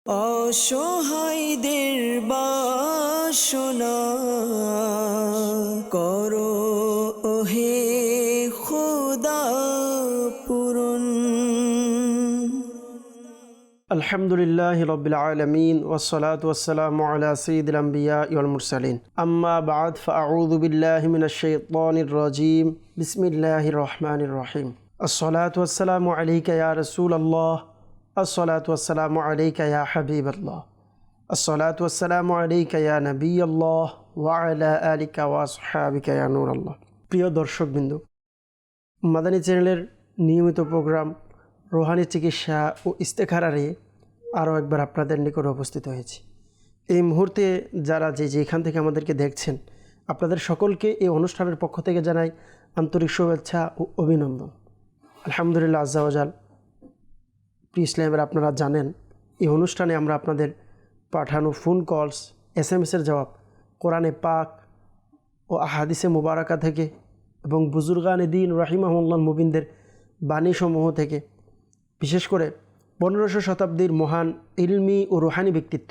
অসহায়দের বাসনা করো ওহে খোদা পূরণ। আলহামদুলিল্লাহি রাব্বিল আলামিন ওয়াসসালাতু ওয়াসসালামু আলা সাইয়্যিদিল আমবিয়া ওয়াল মুরসালিন আম্মা বা'দ ফাআউযু বিল্লাহি মিনাশ শাইতানির রাজীম বিসমিল্লাহির রহমানির রহিম আসসালাতু ওয়াসসালামু আলাইকা ইয়া রাসূলাল্লাহ আসসালাতু ওয়াসসালামু আলাইকা ইয়া হাবিবাল্লাহ আসসালাতু ওয়াসসালামু আলাইকা ইয়া নবিয়াল্লাহ ওয়া আলা আলিকা ওয়া আসহাবিকা ইয়া নূরাল্লাহ। প্রিয় দর্শকবৃন্দ, মাদানী চ্যানেলের নিয়মিত প্রোগ্রাম রুহানি চিকিৎসা ও ইস্তেখারে আরও একবার আপনাদের নিকট উপস্থিত হয়েছি। এই মুহূর্তে যারা যেখান থেকে আমাদেরকে দেখছেন, আপনাদের সকলকে এই অনুষ্ঠানের পক্ষ থেকে জানাই আন্তরিক শুভেচ্ছা ও অভিনন্দন। আলহামদুলিল্লাহ আজ্জা ওয়াজাল। প্রিয় ইসলামের আপনারা জানেন, এই অনুষ্ঠানে আমরা আপনাদের পাঠানো ফোন কলস, SMS-এর জবাব, কোরআনে পাক ও আহাদিসে মুবারাকা থেকে এবং বুজুর্গানে দ্বীন রাহিমাহুল্লাহ মুবিনদের বাণীসমূহ থেকে, বিশেষ করে 1500 শতাব্দীর মহান ইলমি ও রুহানি ব্যক্তিত্ব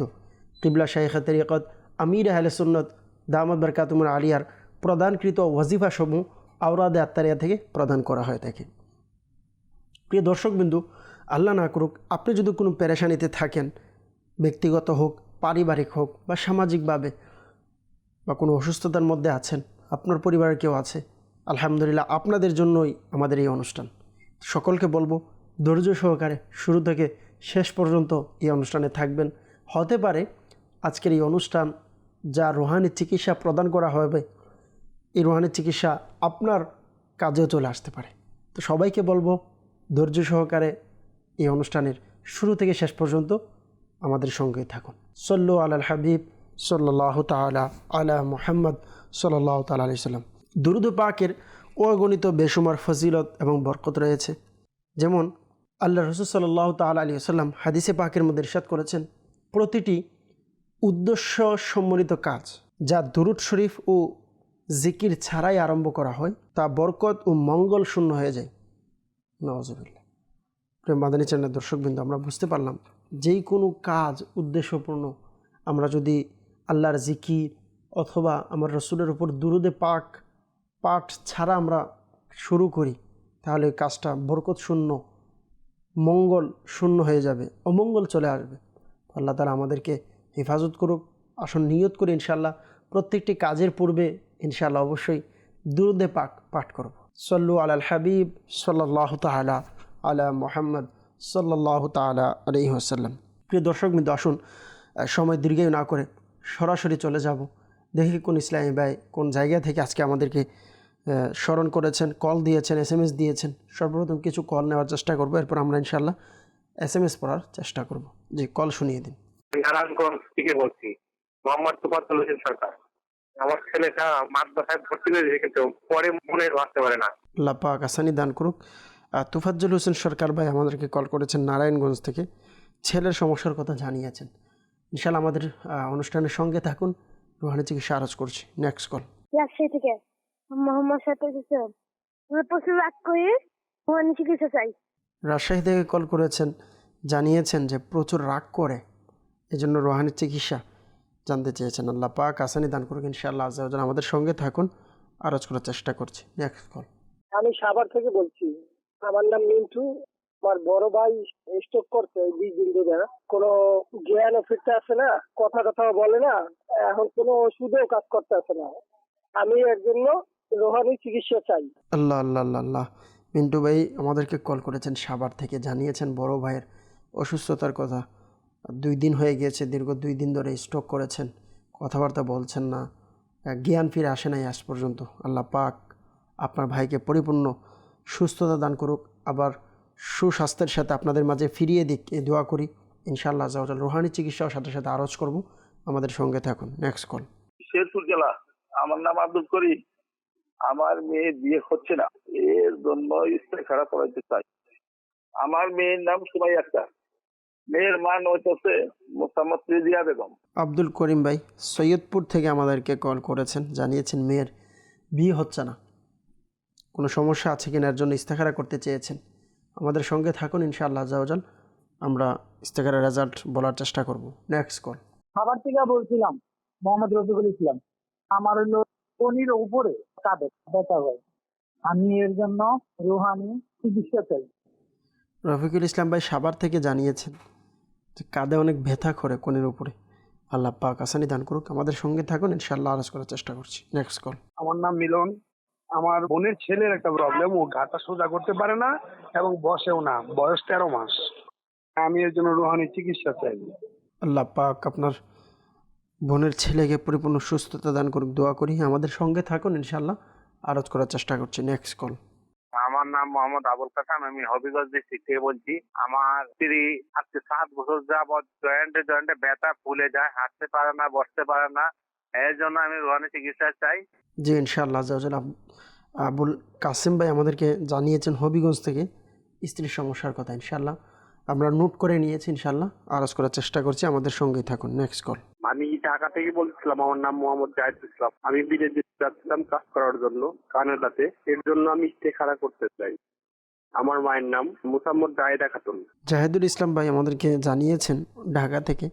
কিবলা শাইখে তরিকত আমির আহলে সুন্নত দামাত বরকাতুহুল আলিয়ার প্রদানকৃত ওয়াজিফাসমূহ আওরাদে আত্মারিয়া থেকে প্রদান করা হয়ে থাকে। প্রিয় দর্শকবিন্দু, আল্লাহ না করুক আপনি যদি কোনো পেরেশানিতে থাকেন, ব্যক্তিগত হোক, পারিবারিক হোক বা সামাজিকভাবে, বা কোনো অসুস্থতার মধ্যে আছেন, আপনার পরিবারের কেউ আছে, আলহামদুলিল্লাহ আপনাদের জন্যই আমাদের এই অনুষ্ঠান। সকলকে বলবো ধৈর্য সহকারে শুরু থেকে শেষ পর্যন্ত এই অনুষ্ঠানে থাকবেন। হতে পারে আজকের এই অনুষ্ঠান যা রুহানি চিকিৎসা প্রদান করা হবে, এই রুহানি চিকিৎসা আপনার কাজেও চলে আসতে পারে। তো সবাইকে বলবো ধৈর্য সহকারে এই অনুষ্ঠানের শুরু থেকে শেষ পর্যন্ত আমাদের সঙ্গেই থাকুন। সল্লু আলাল হাবিব সাল্লাল্লাহু তাআলা আলা মুহাম্মদ সাল্লাল্লাহু তাআলা আলাইহি সাল্লাম। দুরূদ পাকের অগণিত বেশুমার ফজিলত এবং বরকত রয়েছে। যেমন আল্লাহ রাসূল সাল্লাল্লাহু তাআলা আলাইহি ওয়াসাল্লাম হাদিসে পাকের মধ্যে ইরশাদ করেছেন, প্রতিটি উদ্দেশ্য সম্বলিত কাজ যা দুরূদ শরীফ ও জিকির ছাড়াই আরম্ভ করা হয় তা বরকত ও মঙ্গল শূন্য হয়ে যায়। নাউজুবিল্লাহ। প্রিয় মাদানী চ্যানেলের দর্শকবৃন্দ, আমরা বুঝতে পারলাম যেই কোনো কাজ উদ্দেশ্যপূর্ণ আমরা যদি আল্লাহর জিকির অথবা আমার রসুলের উপর দুরূদে পাঠ ছাড়া আমরা শুরু করি, তাহলে ওই কাজটা বরকত শূন্য, মঙ্গল শূন্য হয়ে যাবে, অমঙ্গল চলে আসবে। আল্লাহ তাআলা আমাদেরকে হেফাজত করুক। আসুন নিয়ত করে ইনশাআল্লাহ প্রত্যেকটি কাজের পূর্বে ইনশাআল্লাহ অবশ্যই দুরূদে পাঠ করব। সল্লু আলাল হাবিব সাল্লাল্লাহু তাআলা আলা মুহাম্মদ সাল্লাল্লাহু তাআলা আলাইহি ওয়াসাল্লাম। প্রিয় দর্শকবৃন্দ, আসুন সময় দীর্ঘায়ু না করে সরাসরি চলে যাব। দেখি কোন ইসলামী ভাই কোন জায়গা থেকে আজকে আমাদেরকে স্মরণ করেছেন, কল দিয়েছেন, SMS দিয়েছেন। সর্বপ্রথম কিছু কল নেওয়ার চেষ্টা করব, এরপর আমরা ইনশাআল্লাহ SMS পড়ার চেষ্টা করব। জি, কল শুনিয়ে দিন। নারায়ণগঞ্জ থেকে বলছি, মোহাম্মদ তুফাজ্জল হোসেন সরকার। আমার ছেলেটা মাদ্রাসায় ভর্তি হয়েছে, কিন্তু পরে মনে রাখতে পারে না। আল্লাহ পাক আসানি দান করুক। তুফাজ্জল হোসেন সরকার ভাই আমাদেরকে কল করেছেন নারায়ণগঞ্জ থেকে, ছেলের সমস্যার কথা জানিয়েছেন। ইনশাআল্লাহ আমাদের অনুষ্ঠানের সঙ্গে থাকুন। রুহানি চিকিৎসা আরজ করছি। Next call. রাজশাহী থেকে মোহাম্মদ সাইফুল ইসলাম। আমরা প্রচুর রাগ করি, রুহানি চিকিৎসা চাই। রাজশাহী থেকে কল করেছেন, জানিয়েছেন যে প্রচুর রাগ করে, এজন্য রুহানি চিকিৎসা জানতে চেয়েছেন। আল্লাহ পাক আসানি দান করুক ইনশাআল্লাহ আজ্জা ওয়া জাল। আমাদের সঙ্গে থাকুন, আরজ করার চেষ্টা করছি। Next call. আমি সাভার থেকে বলছি। আমার নাম মিন্টু। আমার বড় ভাই স্ট্রোক করছে 20 দিন ধরে। কোনো জ্ঞান ও ফিরতে আসে না, কথাও বলে না, এখন কোনো ওষুধেও কাজ করতে আসে না। আমি এর জন্য রুহানি চিকিৎসা চাই। আল্লাহ আল্লাহ আল্লাহ আল্লাহ। মিন্টু ভাই আমাদেরকে কল করেছেন সাভার থেকে, জানিয়েছেন বড় ভাইয়ের অসুস্থতার কথা। 2 দিন হয়ে গিয়েছে, দীর্ঘ 2 দিন ধরে স্ট্রোক করেছেন, কথাবার্তা বলছেন না, জ্ঞান ফিরে আসে নাই আজ পর্যন্ত। আল্লাহ পাক আপনার ভাইকে পরিপূর্ণ সুস্থতা দান করুক, আবার সুস্বাস্থ্যের সাথে আপনাদের মাঝে ফিরিয়ে দিক, এই দোয়া করি ইনশাআল্লাহ আজ্জা ওয়া জাল। রুহানি চিকিৎসার সাথে সাথে আরজ করব, আমাদের সঙ্গে থাকুন। Next call. শেরপুর জেলা। আমার নাম আব্দুল করিম। আমার মেয়ে বিয়ে হচ্ছে না, এর জন্য ইস্তেখারা করাইতে চাই। আমার মেয়ের নাম সুমাইয়া আক্তার, মেয়ের মান হইতেছে মোসাম্মদ রিজিয়া বেগম। আব্দুল করিম ভাই সৈয়দপুর থেকে আমাদেরকে কল করেছেন, জানিয়েছেন মেয়ের বিয়ে হচ্ছে না, কোনো সমস্যা আছে কিনা এর জন্য ইস্তেখারা করতে চেয়েছেন। আমাদের সঙ্গে থাকুন ইনশাআল্লাহ আজ্জা ওয়া জাল। আমরা ইস্তেখারের রেজাল্ট বলার চেষ্টা করব। Next call. খাবার থেকে বলছিলাম মোহাম্মদ রফিকুল ইসলাম, আমার হলো শনির উপরে কাঁধে ব্যথা হয়, আমি এর জন্য রুহানি চিকিৎসা চাই। রফিকুল ইসলাম ভাই সাভার থেকে জানিয়েছেন যে কাঁধে অনেক ব্যথা করে কোণের উপরে। আল্লাহ পাক আসানি দান করুক। আমাদের সঙ্গে থাকুন, ইনশাআল্লাহ আরজ করার চেষ্টা করছি। Next call. আমার নাম মিলন। আমার বোনের ছেলের একটা প্রবলেম, ও ঘাটা সোজা করতে পারে না এবং বসেও না, বয়স 13 মাস। আমি এর জন্য রুহানি চিকিৎসা চাই। আল্লাহ পাক আপনার বোনের ছেলেকে পরিপূর্ণ সুস্থতা দান করুক, দোয়া করি। আমাদের সঙ্গে থাকুন, ইনশাআল্লাহ আরজ করার চেষ্টা করছি। Next call. আমার নাম মোহাম্মদ আবুল কাসেম, আমি হবিগঞ্জ ডিস্ট্রিক্ট থেকে বলছি। আমার স্ত্রী আজকে 7 বছর যাবৎ জয়েন্টে ব্যথা ফুলে যায়, হাঁটতে পারে না, বসতে পারে না। এর জন্য আমি রুহানি চিকিৎসা চাই। জি ইনশাআল্লাহ আবুল কাসেম ভাই আমাদেরকে জানিয়েছেন হবিগঞ্জ থেকে স্ত্রীর সমস্যার কথা। ইনশাআল্লাহ আমরা নোট করে নিয়েছি, ইনশাআল্লাহ আরজ করার চেষ্টা করছি। আমাদের সঙ্গেই থাকুন। Next call. আমি ঢাকা থেকে বলছিলাম, আমার নাম মোহাম্মদ জাহিদ ইসলাম। আমি বিদেশে যাচ্ছিলাম কাজ করার জন্য কানাডাতে। এর জন্য আমি ইস্তেখারা করতে চাই। আমার মায়ের নাম মুসাম্মদ জাহিদা খাতুন। জাহিদুল ইসলাম ভাই আমাদেরকে জানিয়েছেন ঢাকা থেকে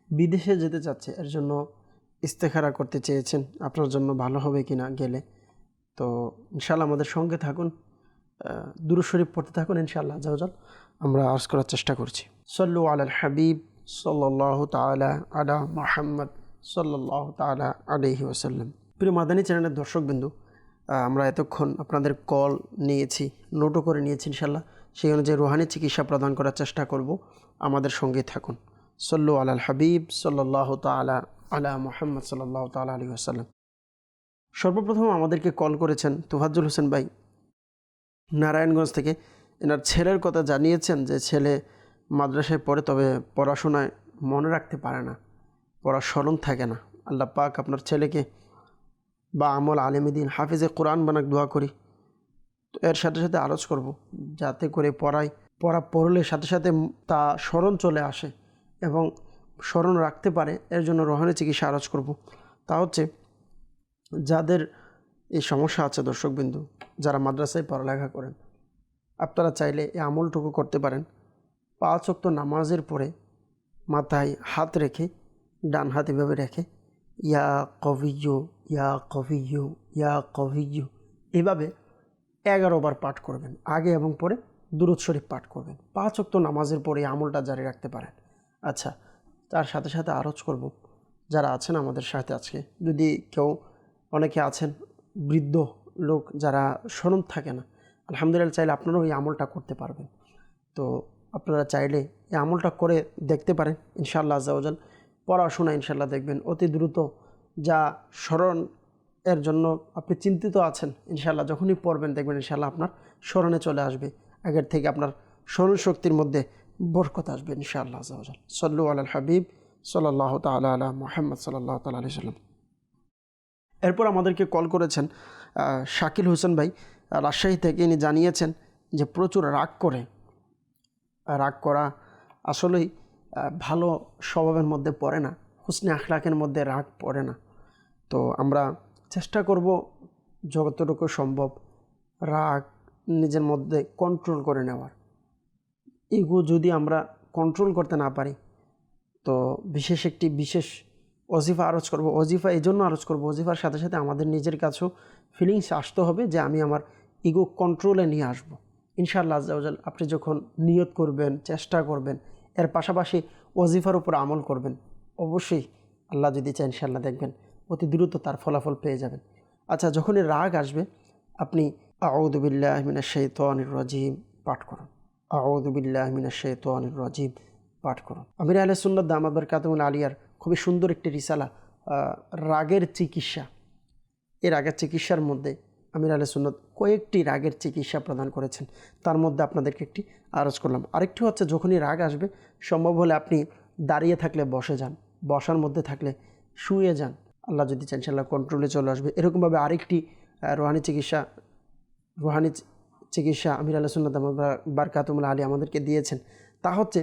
বিদেশে যেতে চাচ্ছে, এর জন্য ইস্তেখারা করতে চেয়েছেন। আপনার জন্য ভালো হবে কিনা গেলে। তো ইনশাআল্লাহ আমাদের সঙ্গে থাকুন, দুরূদ শরীফ পড়তে থাকুন। ইনশাআল্লাহ আযাওয়াজাল আমরা আরজ করার চেষ্টা করছি। সল্লু আলাল হাবিব সাল্লাল্লাহু তাআলা আলা মুহাম্মদ সাল্লাল্লাহু তাআলা আলাইহি ওয়াসাল্লাম। প্রিয় মাদানী চ্যানেলের দর্শকবৃন্দু, আমরা এতক্ষণ আপনাদের কল নিয়েছি, নোটও করে নিয়েছি। ইনশাআল্লাহ সেই অনুযায়ী রুহানি চিকিৎসা প্রদান করার চেষ্টা করব। আমাদের সঙ্গে থাকুন। সল্লু আলাল হাবিব সাল্লাল্লাহু তাআলা আলা মুহাম্মদ সাল্লাল্লাহু তাআলা আলাইহি ওয়াসাল্লাম। সর্বপ্রথম আমাদেরকে কল করেছেন তোফাজ্জল হোসেন ভাই নারায়ণগঞ্জ থেকে। এনার ছেলের কথা জানিয়েছেন যে ছেলে মাদ্রাসায় পড়ে, তবে পড়াশোনায় মনে রাখতে পারে না, পড়ার স্মরণ থাকে না। আল্লাহ পাক আপনার ছেলেকে বা আমল আলেমীদ্দিন হাফিজে কোরআন বানাক দোয়া করি। তো এর সাথে সাথে আরজ করব যাতে করে পড়া পড়লে সাথে সাথে তা স্মরণ চলে আসে এবং স্মরণ রাখতে পারে। এর জন্য রুহানি চিকিৎসা আরজ করব। তা হচ্ছে যাদের এই সমস্যা আছে দর্শকবিন্দু, যারা মাদ্রাসায় পড়ালেখা করেন, আপনারা চাইলে এই আমলটুকু করতে পারেন। 5 ওয়াক্ত নামাজের পরে মাথায় হাত রেখে, ডান হাত এভাবে রেখে ইয়া কবিয়্যু ইয়া কবিয়্যু ইয়া কবিয়্যু এভাবে 11 বার পাঠ করবেন। আগে এবং পরে দুরূদ শরীফ পাঠ করবেন। 5 ওয়াক্ত নামাজের পরে এই আমলটা জারি রাখতে পারেন। আচ্ছা, তার সাথে সাথে আরজ করব যারা আছেন আমাদের সাথে আজকে, যদি কেউ অনেকে আছেন বৃদ্ধ লোক যারা স্মরণ থাকে না, আলহামদুলিল্লাহ চাইলে আপনারাও এই আমলটা করতে পারবেন। তো আপনারা চাইলে এই আমলটা করে দেখতে পারেন। ইনশাআল্লাহ আযাওয়াজাল পড়াশোনা ইনশাআল্লাহ দেখবেন অতি দ্রুত, যা স্মরণ এর জন্য আপনি চিন্তিত আছেন, ইনশাআল্লাহ যখনই পড়বেন দেখবেন ইনশাআল্লাহ আপনার স্মরণে চলে আসবে। আগের থেকে আপনার স্মরণ শক্তির মধ্যে বরকত আসবে ইনশাআল্লাহ আযাওয়াজাল। সল্লু আলাল হাবিব সাল্লাল্লাহু তাআলা আলা মুহাম্মদ সাল্লাল্লাহু তাআলা আলাইহি ওয়াসাল্লাম। এরপর আমাদেরকে কল করেছেন শাকিল হোসেন ভাই রাজশাহী থেকে। ইনি জানিয়েছেন যে প্রচুর রাগ করে। রাগ করা আসলেই ভালো স্বভাবের মধ্যে পড়ে না, হুসনে আখলাকের মধ্যে রাগ পড়ে না। তো আমরা চেষ্টা করব যতটুকু সম্ভব রাগ নিজের মধ্যে কন্ট্রোল করে নেওয়ার। ইগো যদি আমরা কন্ট্রোল করতে না পারি, তো বিশেষ ওজিফা আরজ করব। ওজিফা এই জন্য আরজ করব, ওজিফার সাথে সাথে আমাদের নিজের কাছেও ফিলিংস আসতে হবে যে আমি আমার ইগো কন্ট্রোলে নিয়ে আসব। ইনশাআল্লাহ আযাওয়াজাল আপনি যখন নিয়ত করবেন, চেষ্টা করবেন, এর পাশাপাশি ওজিফার উপর আমল করবেন, অবশ্যই আল্লাহ যদি চায় ইনশাআল্লাহ দেখবেন অতি দ্রুত তার ফলাফল পেয়ে যাবেন। আচ্ছা, যখনই রাগ আসবে আপনি আউযু বিল্লাহি মিনাশ শাইতানির রাজিম পাঠ করুন। আউযু বিল্লাহি মিনাশ শাইতানির রাজিম পাঠ করুন। আমির আহলে সুন্নাত দামাত বারকাতুহুল আলিয়ার খুবই সুন্দর একটি রিসালা রাগের চিকিৎসা। এই রাগের চিকিৎসার মধ্যে আমির আহলে সুন্নাত কয়েকটি রাগের চিকিৎসা প্রদান করেছেন, তার মধ্যে আপনাদেরকে একটি আরজ করলাম। আরেকটি হচ্ছে যখনই রাগ আসবে সম্ভব হলে আপনি দাঁড়িয়ে থাকলে বসে যান, বসার মধ্যে থাকলে শুয়ে যান। আল্লাহ যদি চান ইনশাআল্লাহ কন্ট্রোলে চলে আসবে। এরকমভাবে আরেকটি রুহানি চিকিৎসা আমির আহলে সুন্নাত দামাত বারকাতুহুল আলিয়া আমাদেরকে দিয়েছেন। তা হচ্ছে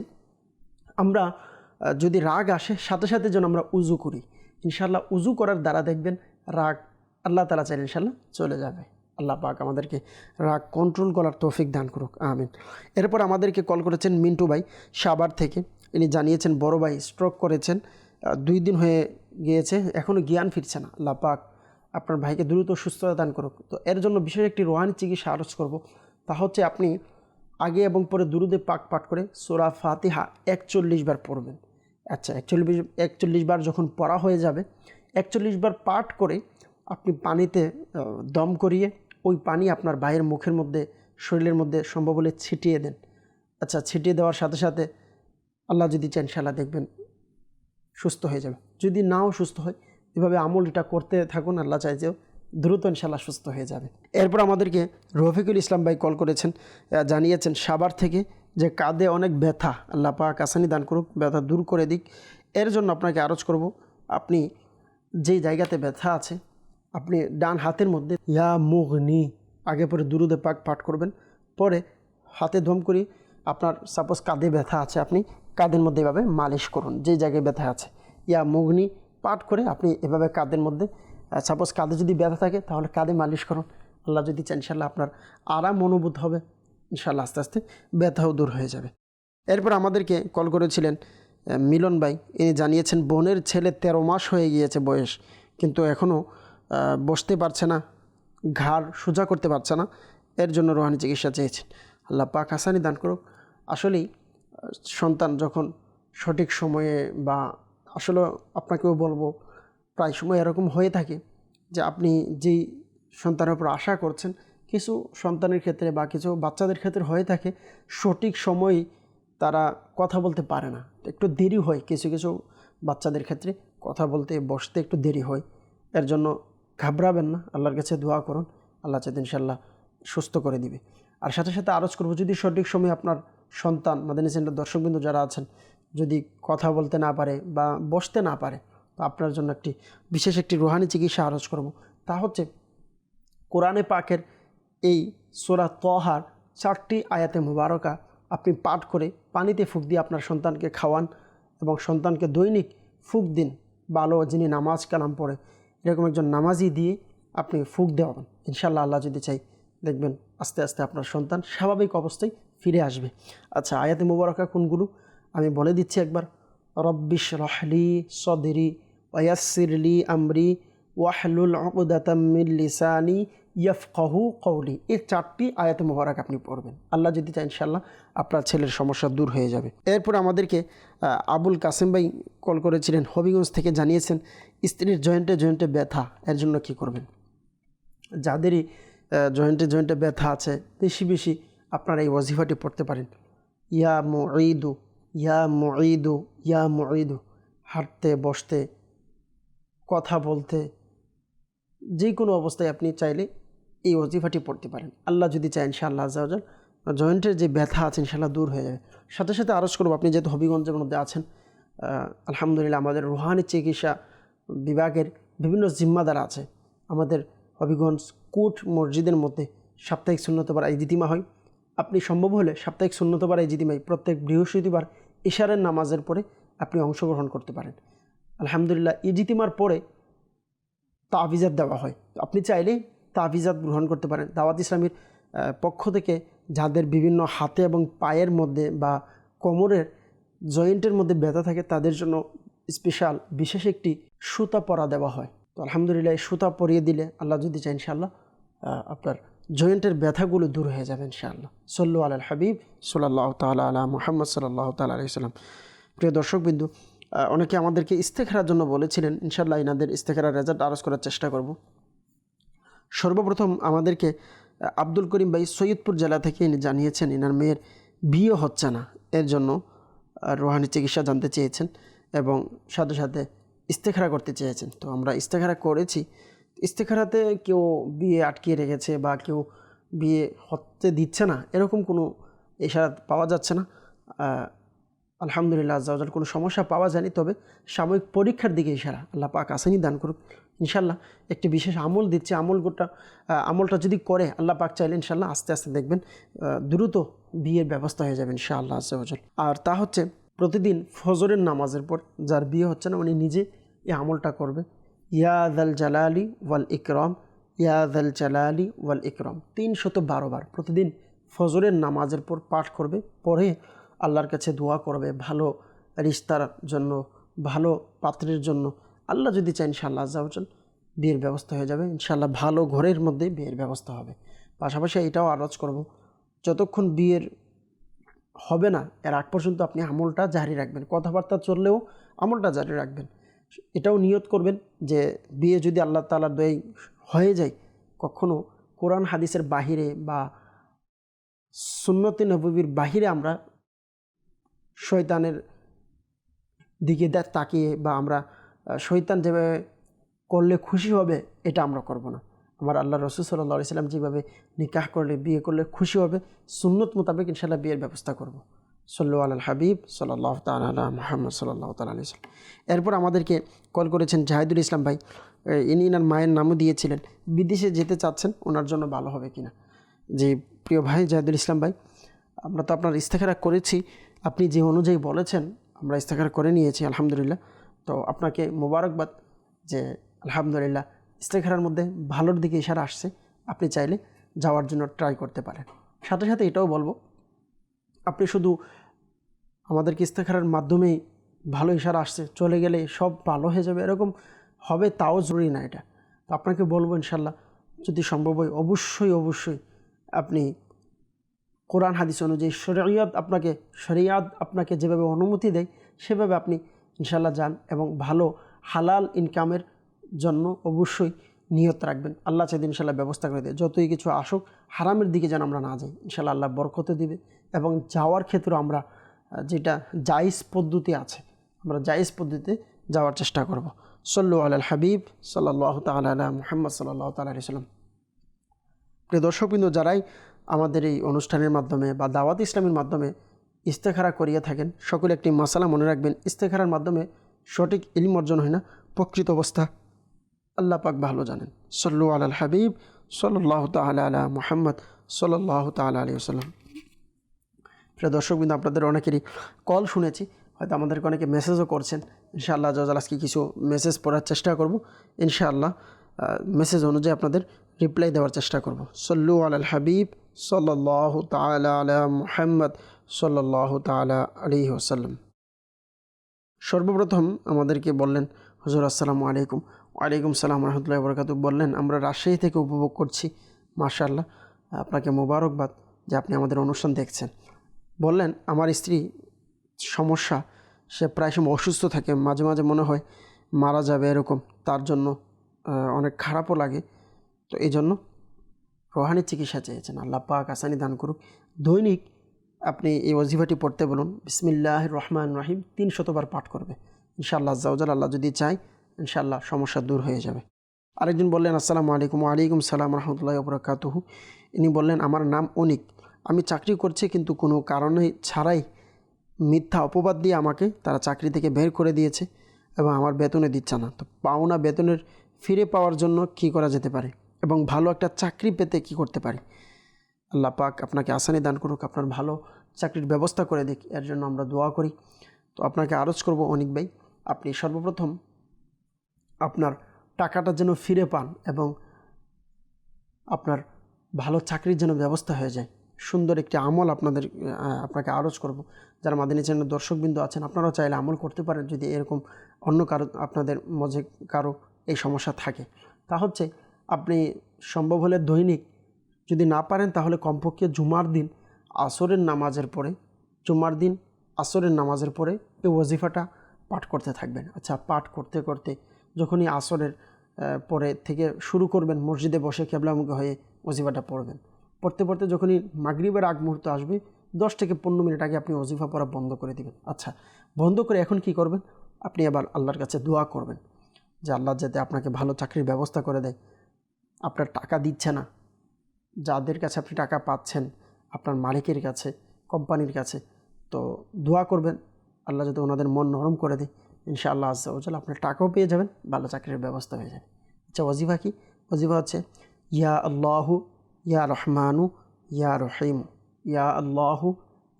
আমরা যদি রাগ আসে সাথে সাথে যেন আমরা উজু করি। ইনশাআল্লাহ উজু করার দ্বারা দেখবেন রাগ আল্লাহ তাআলা চাইলে ইনশাআল্লাহ চলে যাবে। আল্লাহ পাক আমাদেরকে রাগ কন্ট্রোল করার তৌফিক দান করুক, আমিন। এরপর আমাদেরকে কল করেছেন মিন্টু ভাই সাভার থেকে। ইনি জানিয়েছেন বড় ভাই স্ট্রোক করেছেন, 2 দিন হয়ে গিয়েছে, এখনও জ্ঞান ফিরছে না। আল্লাহ পাক আপনার ভাইকে দ্রুত সুস্থতা দান করুক। তো এর জন্য বিশেষ একটি রোহানি চিকিৎসা আরজ করব, তা হচ্ছে আপনি আগে এবং পরে দুরুদে পাক পাঠ করে সূরা ফাতিহা 41 বার পড়বেন। আচ্ছা, 41 বার যখন পড়া হয়ে যাবে, 41 বার পাঠ করে আপনি পানিতে দম করিয়ে ওই পানি আপনার ভাইয়ের মুখের মধ্যে, শরীরের মধ্যে সম্ভব হলে ছিটিয়ে দেন। আচ্ছা, ছিটিয়ে দেওয়ার সাথে সাথে আল্লাহ যদি চান ইনশাআল্লাহ দেখবেন সুস্থ হয়ে যাবে। যদি নাও সুস্থ হয়, এভাবে আমল এটা করতে থাকুন, আল্লাহ চাইছেও দ্রুত ইনশাআল্লাহ সুস্থ হয়ে যাবে। এরপর আমাদেরকে রফিকুল ইসলাম ভাই কল করেছেন, জানিয়েছেন সাভার থেকে যে কাঁধে অনেক ব্যথা, আল্লাহ পাক আসানি দান করুক, ব্যথা দূর করে দিক। এর জন্য আপনাকে আরজ করব, আপনি যেই জায়গাতে ব্যথা আছে আপনি ডান হাতের মধ্যে ইয়া মুগনি আগে পরে দুরুদে পাক পাঠ করবেন, পরে হাতে দম করি আপনার সাপোজ কাঁধে ব্যথা আছে, আপনি কাঁধের মধ্যে এভাবে মালিশ করুন। যেই জায়গায় ব্যথা আছে ইয়া মুগনি পাঠ করে আপনি এভাবে কাঁধের মধ্যে, সাপোজ কাঁধে যদি ব্যথা থাকে তাহলে কাঁধে মালিশ করুন। আল্লাহ যদি চান ইনশাআল্লাহ আপনার আরাম অনুভূত হবে, ইনশাআল্লাহ আস্তে আস্তে ব্যথাও দূর হয়ে যাবে। এরপর আমাদেরকে কল করেছিলেন মিলন ভাই, ইনি জানিয়েছেন বোনের ছেলে 13 মাস হয়ে গিয়েছে বয়স, কিন্তু এখনও বসতে পারছে না, ঘাড় সোজা করতে পারছে না, এর জন্য রোহানি চিকিৎসা চেয়েছেন। আল্লাহ পাক হাসানি দান করুক। আসলেই সন্তান যখন সঠিক সময়ে, বা আসলে আপনাকেও বলবো প্রায় সময় এরকম হয়ে থাকে যে আপনি যেই সন্তানের উপর আশা করছেন, কিছু সন্তানের ক্ষেত্রে বা কিছু বাচ্চাদের ক্ষেত্রে হয়ে থাকে সঠিক সময় তারা কথা বলতে পারে না, একটু দেরি হয়, কিছু কিছু বাচ্চাদের ক্ষেত্রে কথা বলতে বসতে একটু দেরি হয়। এর জন্য ঘাবড়াবেন না, আল্লাহর কাছে দোয়া করুন, আল্লাহ চাইতে ইনশাআল্লাহ সুস্থ করে দিবে। আর সাথে সাথে আরজ করব, যদি সঠিক সময় আপনার সন্তান, মাদানী সেন্টার দর্শকবৃন্দ যারা আছেন, যদি কথা বলতে না পারে বা বসতে না পারে, তো আপনার জন্য বিশেষ একটি রুহানি চিকিৎসা আরজ করব, তা হচ্ছে কোরআনে পাকের এই সূরা তহার 4টি আয়াতে মুবারকা আপনি পাঠ করে পানিতে ফুঁক দিয়ে আপনার সন্তানকে খাওয়ান, এবং সন্তানকে দৈনিক ফুঁক দিন। ভালো যিনি নামাজ কালাম পড়ে এরকম একজন নামাজি দিয়ে আপনি ফুঁক দেওয়াবেন, ইনশাআল্লাহ আল্লাহ যদি চাই দেখবেন আস্তে আস্তে আপনার সন্তান স্বাভাবিক অবস্থায় ফিরে আসবে। আচ্ছা, আয়াতে মুবারকা কোনগুলো আমি বলে দিচ্ছি একবার। রব্বিশ রহলি সদরি ওয়াসিরলি আমরি ওয়াহলুল উকদাতাম মিন লিসানি ইয়াফকাহু কওলি, এই 4টি আয়াতে মুবারক আপনি পড়বেন। আল্লাহ যদি চায় ইনশাআল্লাহ আপনার ছেলের সমস্যা দূর হয়ে যাবে। এরপর আমাদেরকে আবুল কাসেম ভাই কল করেছিলেন হবিগঞ্জ থেকে, জানিয়েছেন স্ত্রীর জয়েন্টে জয়েন্টে ব্যথা, এর জন্য কি করবেন। যাদেরই জয়েন্টে জয়েন্টে ব্যথা আছে, বেশি বেশি আপনারা এই ওয়াজিফাটি পড়তে পারেন। ইয়া মুঈদু ইয়া মুঈদু ইয়া মুঈদু, হাঁটতে বসতে কথা বলতে যে কোনো অবস্থায় আপনি চাইলে এই ওয়াজিফাটি পড়তে পারেন। আল্লাহ যদি চায় ইনশাআল্লাহ আজ্জা ওয়া জাল জয়েন্টের যে ব্যথা আছে ইনশাআল্লাহ দূর হয়ে যাবে। সাথে সাথে আরজ করব, আপনি যেহেতু হবিগঞ্জের মধ্যে আছেন, আলহামদুলিল্লাহ আমাদের রুহানি চিকিৎসা বিভাগের বিভিন্ন জিম্মাদার আছে। আমাদের হবিগঞ্জ কোট মসজিদের মধ্যে সাপ্তাহিক সুন্নতবার ইজতিমা হয়। আপনি সম্ভব হলে সাপ্তাহিক সুন্নতবার ইজতিমায় প্রত্যেক বৃহস্পতিবার ইশারের নামাজের পরে আপনি অংশগ্রহণ করতে পারেন। আলহামদুলিল্লাহ ইজতিমার পরে তাবিজাত দেওয়া হয়, আপনি চাইলে তাবিজাত গ্রহণ করতে পারেন। দাওয়াত ইসলামীর পক্ষ থেকে যাদের বিভিন্ন হাতে এবং পায়ের মধ্যে বা কোমরের জয়েন্টের মধ্যে ব্যথা থাকে তাদের জন্য স্পেশাল বিশেষ একটি সুতা পরা দেওয়া হয়। তো আলহামদুলিল্লাহ এই সুতা পরিয়ে দিলে আল্লাহ যদি চায় ইনশাআল্লাহ আপনার জয়েন্টের ব্যথাগুলো দূর হয়ে যাবে ইনশাআল্লাহ। সল্লু আলাল হাবিব সাল্লাল্লাহু তাআলা আলা মুহাম্মদ সাল্লাল্লাহু তাআলা আলাইহি সাল্লাম। প্রিয় দর্শকবিন্দু, অনেকে আমাদেরকে ইস্তেখারার জন্য বলেছিলেন, ইনশাআল্লাহ ইনাদের ইস্তেখারার রেজাল্ট আরজ করার চেষ্টা করব। সর্বপ্রথম আমাদেরকে আব্দুল করিম ভাই সৈয়দপুর জেলা থেকে ইনি জানিয়েছেন ইনার মেয়ের বিয়ে হচ্ছে না, এর জন্য রুহানি চিকিৎসা জানতে চেয়েছেন এবং সাথে সাথে ইস্তেখারা করতে চেয়েছেন। তো আমরা ইস্তেখারা করেছি। ইস্তেখারাতে কেউ বিয়ে আটকিয়ে রেখেছে বা কেউ বিয়ে হতে দিচ্ছে না এরকম কোনো ইশারা পাওয়া যাচ্ছে না। আলহামদুলিল্লাহ আজ্জা ওয়া জাল কোনো সমস্যা পাওয়া যায়নি, তবে সাময়িক পরীক্ষার দিকে ইশারা। আল্লাহ পাক আসানি দান করুক। ইনশাআল্লাহ একটি বিশেষ আমল দিচ্ছে, আমলটা যদি করে আল্লাহ পাক চাইলে ইনশাআল্লাহ আস্তে আস্তে দেখবেন দ্রুত বিয়ের ব্যবস্থা হয়ে যাবে ইনশাআল্লাহ আজ্জা ওয়া জাল। আর তা হচ্ছে প্রতিদিন ফজরের নামাজের পর যার বিয়ে হচ্ছে না উনি নিজে এই আমলটা করবে। ইয়া যাল জালালি ওয়াল ইকরাম ইয়া যাল জালালি ওয়াল ইকরাম 312 বার প্রতিদিন ফজরের নামাজের পর পাঠ করবে, পরে আল্লাহর কাছে দোয়া করবে ভালো রিশতার জন্য, ভালো পাত্রের জন্য। আল্লাহ যদি চায় ইনশাআল্লাহ আজ্জা ওয়াজাল বিয়ের ব্যবস্থা হয়ে যাবে, ইনশাআল্লাহ ভালো ঘরের মধ্যে বিয়ের ব্যবস্থা হবে। পাশাপাশি এটাও আরজ করব, যতক্ষণ বিয়ের হবে না এর আগ পর্যন্ত আপনি আমলটা জারি রাখবেন, কথাবার্তা চললেও আমলটা জারি রাখবেন। এটাও নিয়ত করবেন যে বিয়ে যদি আল্লাহ তাআলার দয়ায় হয়ে যায়, কখনো কোরআন হাদিসের বাহিরে বা সুন্নতে নববীর বাহিরে আমরা শয়তানের দিকে তাকিয়ে বা আমরা শয়তান যেভাবে করলে খুশি হবে এটা আমরা করব না। আমার আল্লাহ রসুল সাল্লাল্লাহু আলাইহি সাল্লাম যেভাবে নিকাহ করলে বিয়ে করলে খুশি হবে, সুন্নত মোতাবেক ইনশাআল্লাহ বিয়ের ব্যবস্থা করব। সাল্লু আলাল হাবিব সাল্লাল্লাহু তাআলা আলা মুহাম্মদ সাল্লাল্লাহু তাআলা আলাইহি সাল্লাম। এরপর আমাদেরকে কল করেছেন জাহিদুল ইসলাম ভাই, ইনি ইনার মায়ের নামও দিয়েছিলেন, বিদেশে যেতে চাচ্ছেন, ওনার জন্য ভালো হবে কিনা। যে প্রিয় ভাই জাহিদুল ইসলাম ভাই, আমরা তো আপনার ইস্তেখারা করেছি, আপনি যে অনুযায়ী বলেছেন আমরা ইস্তেখারা করে নিয়েছি আলহামদুলিল্লাহ। তো আপনাকে মোবারকবাদ যে আলহামদুলিল্লাহ ইস্তেখারার মধ্যে ভালোর দিকে ইশারা আসছে, আপনি চাইলে যাওয়ার জন্য ট্রাই করতে পারেন। সাথে সাথে এটাও বলবো, আপনি শুধু আমাদেরকে ইস্তেখারার মাধ্যমেই ভালো ইশারা আসছে চলে গেলে সব ভালো হয়ে যাবে এরকম হবে তাও জরুরি না এটা। তো আপনাকে বলবো ইনশাল্লাহ যদি সম্ভব হয় অবশ্যই আপনি কোরআন হাদিস অনুযায়ী শরিয়াত আপনাকে যেভাবে অনুমতি দেয় সেভাবে আপনি ইনশাল্লাহ যান এবং ভালো হালাল ইনকামের জন্য অবশ্যই নিয়ত রাখবেন। আল্লাহ চাইলে ইনশাল্লাহ ব্যবস্থা করে দেয়, যতই কিছু আসুক হারামের দিকে যেন আমরা না যাই, ইনশাল্লাহ আল্লাহ বরকতে দিবে। এবং যাওয়ার ক্ষেত্রে আমরা যেটা জায়েজ পদ্ধতি আছে আমরা জায়েজ পদ্ধতিতে যাওয়ার চেষ্টা করব। সাল্লু আলাল হাবিব সাল্লাল্লাহু তাআলা আলা মুহাম্মদ সাল্লাল্লাহু তাআলা আলাইহি সাল্লাম। প্রিয় দর্শকবৃন্দ, যারাই আমাদের এই অনুষ্ঠানের মাধ্যমে বা দাওয়াত ইসলামের মাধ্যমে ইস্তেখারা করিয়ে থাকেন, সকলে একটি মাসালা মনে রাখবেন, ইস্তেখারার মাধ্যমে সঠিক ইলম অর্জন হয় না, প্রকৃত অবস্থা আল্লাহ পাক ভালো জানেন। সাল্লু আলাল হাবিব সাল্লাল্লাহু তাআলা আলা মুহাম্মদ সাল্লাল্লাহু তাআলা আলাইহি ওয়াসাল্লাম। প্রিয় দর্শকবৃন্দ, আপনাদের অনেকেরই কল শুনেছি, হয়তো আমাদেরকে অনেকে মেসেজও করছেন। ইনশাআল্লাহ আজকে কিছু মেসেজ পড়ার চেষ্টা করব, ইনশাআল্লাহ মেসেজ অনুযায়ী আপনাদের রিপ্লাই দেওয়ার চেষ্টা করব। সাল্লু আলাল হাবিব সাল্লাল্লাহু তাআলা আলা মুহাম্মদ সাল্লাল্লাহু তাআলা আলাইহি ওয়াসাল্লাম। সর্বপ্রথম আমাদেরকে বললেন, হুজুর আসসালামু আলাইকুম। ওয়ালাইকুম সালাম রহমতুল্লাহি ওয়া বারাকাতুহু। বললেন আমরা রাজশাহী থেকে উপভোগ করছি, মাশাআল্লাহ, আপনাকে মোবারকবাদ যে আপনি আমাদের অনুষ্ঠান দেখছেন। বললেন আমার স্ত্রী সমস্যা, সে প্রায় সময় অসুস্থ থাকে, মাঝে মাঝে মনে হয় মারা যাবে এরকম, তার জন্য অনেক খারাপও লাগে। তো এই জন্য রোহানি চিকিৎসা চেয়েছেন, আল্লাহ পাক আসানি দান করুক। দৈনিক আপনি এই ওয়াজিফাটি পড়তে বলুন, বিসমিল্লাহির রহমানির রহিম 300 বার পাঠ করবে, ইনশাআল্লাহ আজ্জা ওয়াজাল আল্লাহ যদি চায় ইনশাআল্লাহ সমস্যা দূর হয়ে যাবে। আরেকজন বললেন আসসালামু আলাইকুম। ওয়ালাইকুম সালাম রহমতুল্লাহি ওয়া বারাকাতুহু। ইনি বললেন আমার নাম অনিক, আমি চাকরি করছি কিন্তু কোনো কারণে ছাড়াই মিথ্যা অপবাদ দিয়ে আমাকে তারা চাকরি থেকে বের করে দিয়েছে এবং আমার বেতনে দিচ্ছে না। তো পাওনা বেতনের ফিরে পাওয়ার জন্য কি করা যেতে পারে এবং ভালো একটা চাকরি পেতে কি করতে পারি? আল্লাহ পাক আপনাকে আসানি দান করুক, আপনার ভালো চাকরির ব্যবস্থা করে দিক, এর জন্য আমরা দোয়া করি। তো আপনাকে আরজ করব অনিক ভাই, আপনি সর্বপ্রথম আপনার টাকাটা যেন ফিরে পান এবং আপনার ভালো চাকরির যেন ব্যবস্থা হয়ে যায়, সুন্দর একটি আমল আপনাকে আরজ করব। যারা মাদিনী চ্যানেলের দর্শকবৃন্দ আছেন আপনারাও চাইলে আমল করতে পারেন, যদি এরকম অন্য কারো আপনাদের মধ্যে কারো এই সমস্যা থাকে। তা হচ্ছে আপনি সম্ভব হলে দৈনিক, যদি না পারেন তাহলে কমপক্ষে জুমার দিন আসরের নামাজের পরে এই ওয়াজিফাটা পাঠ করতে থাকবেন। আচ্ছা, পাঠ করতে করতে যখনই আসরের পরে থেকে শুরু করবেন, মসজিদে বসে কিবলামুখী হয়ে ওয়াজিফাটা পড়বেন। পড়তে পড়তে যখনই মাগরিবের আগ মুহূর্ত আসবে 10 থেকে 15 মিনিট আগে আপনি ওয়াজিফা পড়া বন্ধ করে দিবেন। আচ্ছা, বন্ধ করে এখন কি করবেন? আপনি আবার আল্লাহর কাছে দোয়া করবেন যে আল্লাহ যাতে আপনাকে ভালো চাকরির ব্যবস্থা করে দেয়। আপনার টাকা দিচ্ছে না, যাদের কাছে আপনি টাকা পাচ্ছেন, আপনার মালিকের কাছে, কোম্পানির কাছে, তো দোয়া করবেন আল্লাহ যাতে ওনাদের মন নরম করে দেয়। ইনশাআল্লাহ আজ্জা ওয়াজাল আপনার টাকাও পেয়ে যাবেন, ভালো চাকরির ব্যবস্থা হয়ে যাবে। আচ্ছা, ওয়াজিফা কি? ওয়াজিফা হচ্ছে ইয়া আল্লাহু ইয়া রহমানু ইয়া রহিম, ইয়া আল্লাহু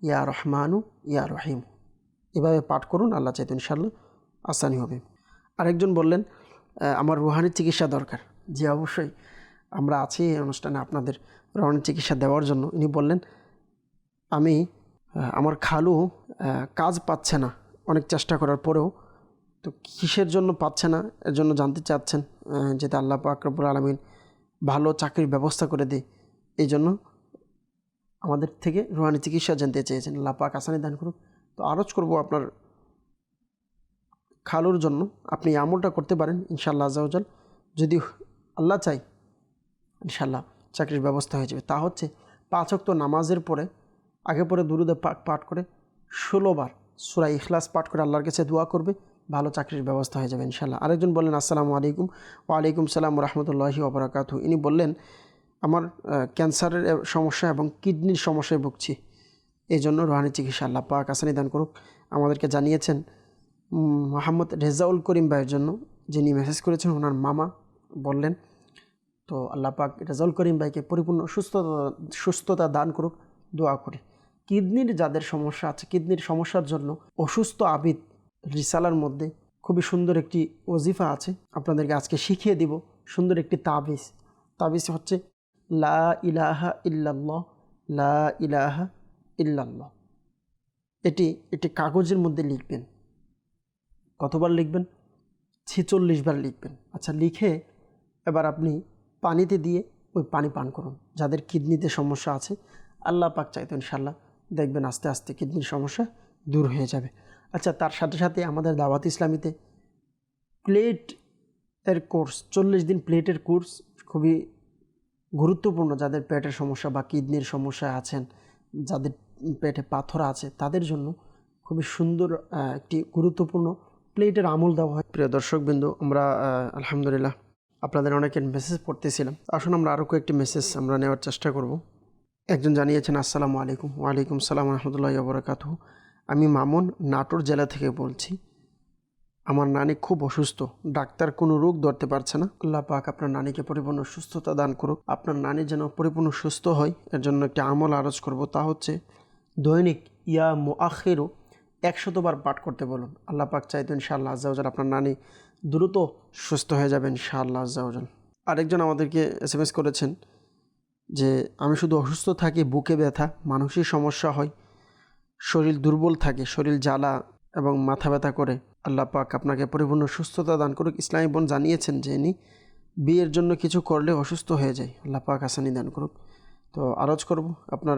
ইয়া রহমানু ইয়া রহিম, এভাবে পাঠ করুন, আল্লাহ চাইতে ইনশাআল্লাহ আসানি হবে। আরেকজন বললেন আমার রুহানি চিকিৎসা দরকার। জি অবশ্যই, আমরা আছি এই অনুষ্ঠানে আপনাদের রোহানি চিকিৎসা দেওয়ার জন্য। ইনি বললেন আমার খালু কাজ পাচ্ছে না অনেক চেষ্টা করার পরেও, তো কিসের জন্য পাচ্ছে না এর জন্য জানতে চাচ্ছেন, যাতে আল্লাহ পাক রব্বুল আলামিন ভালো চাকরির ব্যবস্থা করে দেয়, এই জন্য আমাদের থেকে রোহানি চিকিৎসা জানতে চেয়েছেন। আল্লাহ পাক আসানি দান করুক। তো আরজ করব আপনার খালুর জন্য আপনি এই আমলটা করতে পারেন ইনশাআল্লাহ আজ্জাওয়াজাল, যদি আল্লাহ চাই ইনশাআল্লাহ চাকরির ব্যবস্থা হয়ে যাবে। তা হচ্ছে 5 ওয়াক্ত নামাজের পরে আগে পরে দুরুদে পাক পাঠ করে 16 বার সূরা ইখলাস পাঠ করে আল্লাহর কাছে দোয়া করবে, ভালো চাকরির ব্যবস্থা হয়ে যাবে ইনশাআল্লাহ। আরেকজন বললেন আসসালামু আলাইকুম। ওয়ালাইকুম সালাম রহমতুল্লাহি ওবরাকাতুহু। ইনি বললেন আমার ক্যান্সারের সমস্যা এবং কিডনির সমস্যায় ভুগছি, এই জন্য রোহানি চিকিৎসা আল্লাহ পাক আসানি দান করুক। আমাদেরকে জানিয়েছেন মোহাম্মদ রেজাউল করিম ভাইয়ের জন্য, যিনি মেসেজ করেছেন ওনার মামা বললেন। তো আল্লাহ পাক রেজাউল করিম ভাইকে পরিপূর্ণ সুস্থতা দান করুক, দোয়া করি। কিডনির যাদের সমস্যা আছে, কিডনির সমস্যার জন্য অসুস্থ আবিদ রিসালার মধ্যে খুবই সুন্দর একটি ওজিফা আছে, আপনাদেরকে আজকে শিখিয়ে দিব। সুন্দর একটি তাবিজ হচ্ছে লা ইলাহা ইল্লাল্লাহ, লা ইলাহা ইল্লাল্লাহ। এটি কাগজের মধ্যে লিখবেন। কতবার লিখবেন? 46 বার লিখবেন। আচ্ছা, লিখে এবার আপনি পানিতে দিয়ে ওই পানি পান করুন। যাদের কিডনিতে সমস্যা আছে আল্লাহ পাক চাইতো ইনশাআল্লাহ দেখবেন আস্তে আস্তে কিডনির সমস্যা দূর হয়ে যাবে। আচ্ছা, তার সাথে সাথে আমাদের দাওয়াত ইসলামীতে প্লেটের কোর্স, 40 দিন প্লেটের কোর্স খুবই গুরুত্বপূর্ণ। যাদের পেটের সমস্যা বা কিডনির সমস্যা আছেন, যাদের পেটে পাথর আছে, তাদের জন্য খুবই সুন্দর একটি গুরুত্বপূর্ণ প্লেটের আমল দেওয়া হয়। প্রিয় দর্শকবৃন্দ, আমরা আলহামদুলিল্লাহ আপনাদের অনেকের মেসেজ পড়তেছিলাম। আসুন আমরা আরও কয়েকটি মেসেজ আমরা নেওয়ার চেষ্টা করব। একজন জানিয়েছেন আসসালামু আলাইকুম। ওয়ালাইকুম সালাম রহমতুল্লাহি ওয়া বারাকাতুহু। আমি মামুন নাটোর জেলা থেকে বলছি। আমার নানি খুব অসুস্থ, ডাক্তার কোনো রোগ ধরতে পারছে না। আল্লাহ পাক আপনার নানিকে পরিপূর্ণ সুস্থতা দান করুক। আপনার নানি যেন পরিপূর্ণ সুস্থ হয় এর জন্য একটি আমল আরজ করব, তা হচ্ছে দৈনিক ইয়া মুআখিরু 100 বার পাঠ করতে বলুন। আল্লাহ পাক চাইতো ইনশাআল্লাহ আজ্জাওয়াজাল আপনার নানি দ্রুত সুস্থ হয়ে যাবে ইনশাআল্লাহ আজ্জাওয়াজাল। আরেকজন আমাদেরকে SMS করেছেন যে আমি শুধু অসুস্থ থাকি, বুকে ব্যথা, মানসিক সমস্যা হয়, শরীর দুর্বল থাকে, শরীর জ্বালা এবং মাথা ব্যথা করে। আল্লাহ পাক আপনাকে পরিপূর্ণ সুস্থতা দান করুক। ইসলামী বোন জানিয়েছেন যে ইনি বিয়ের জন্য কিছু করলে অসুস্থ হয়ে যায়, আল্লাহ পাক আসানি দান করুক। তো আরজ করব আপনার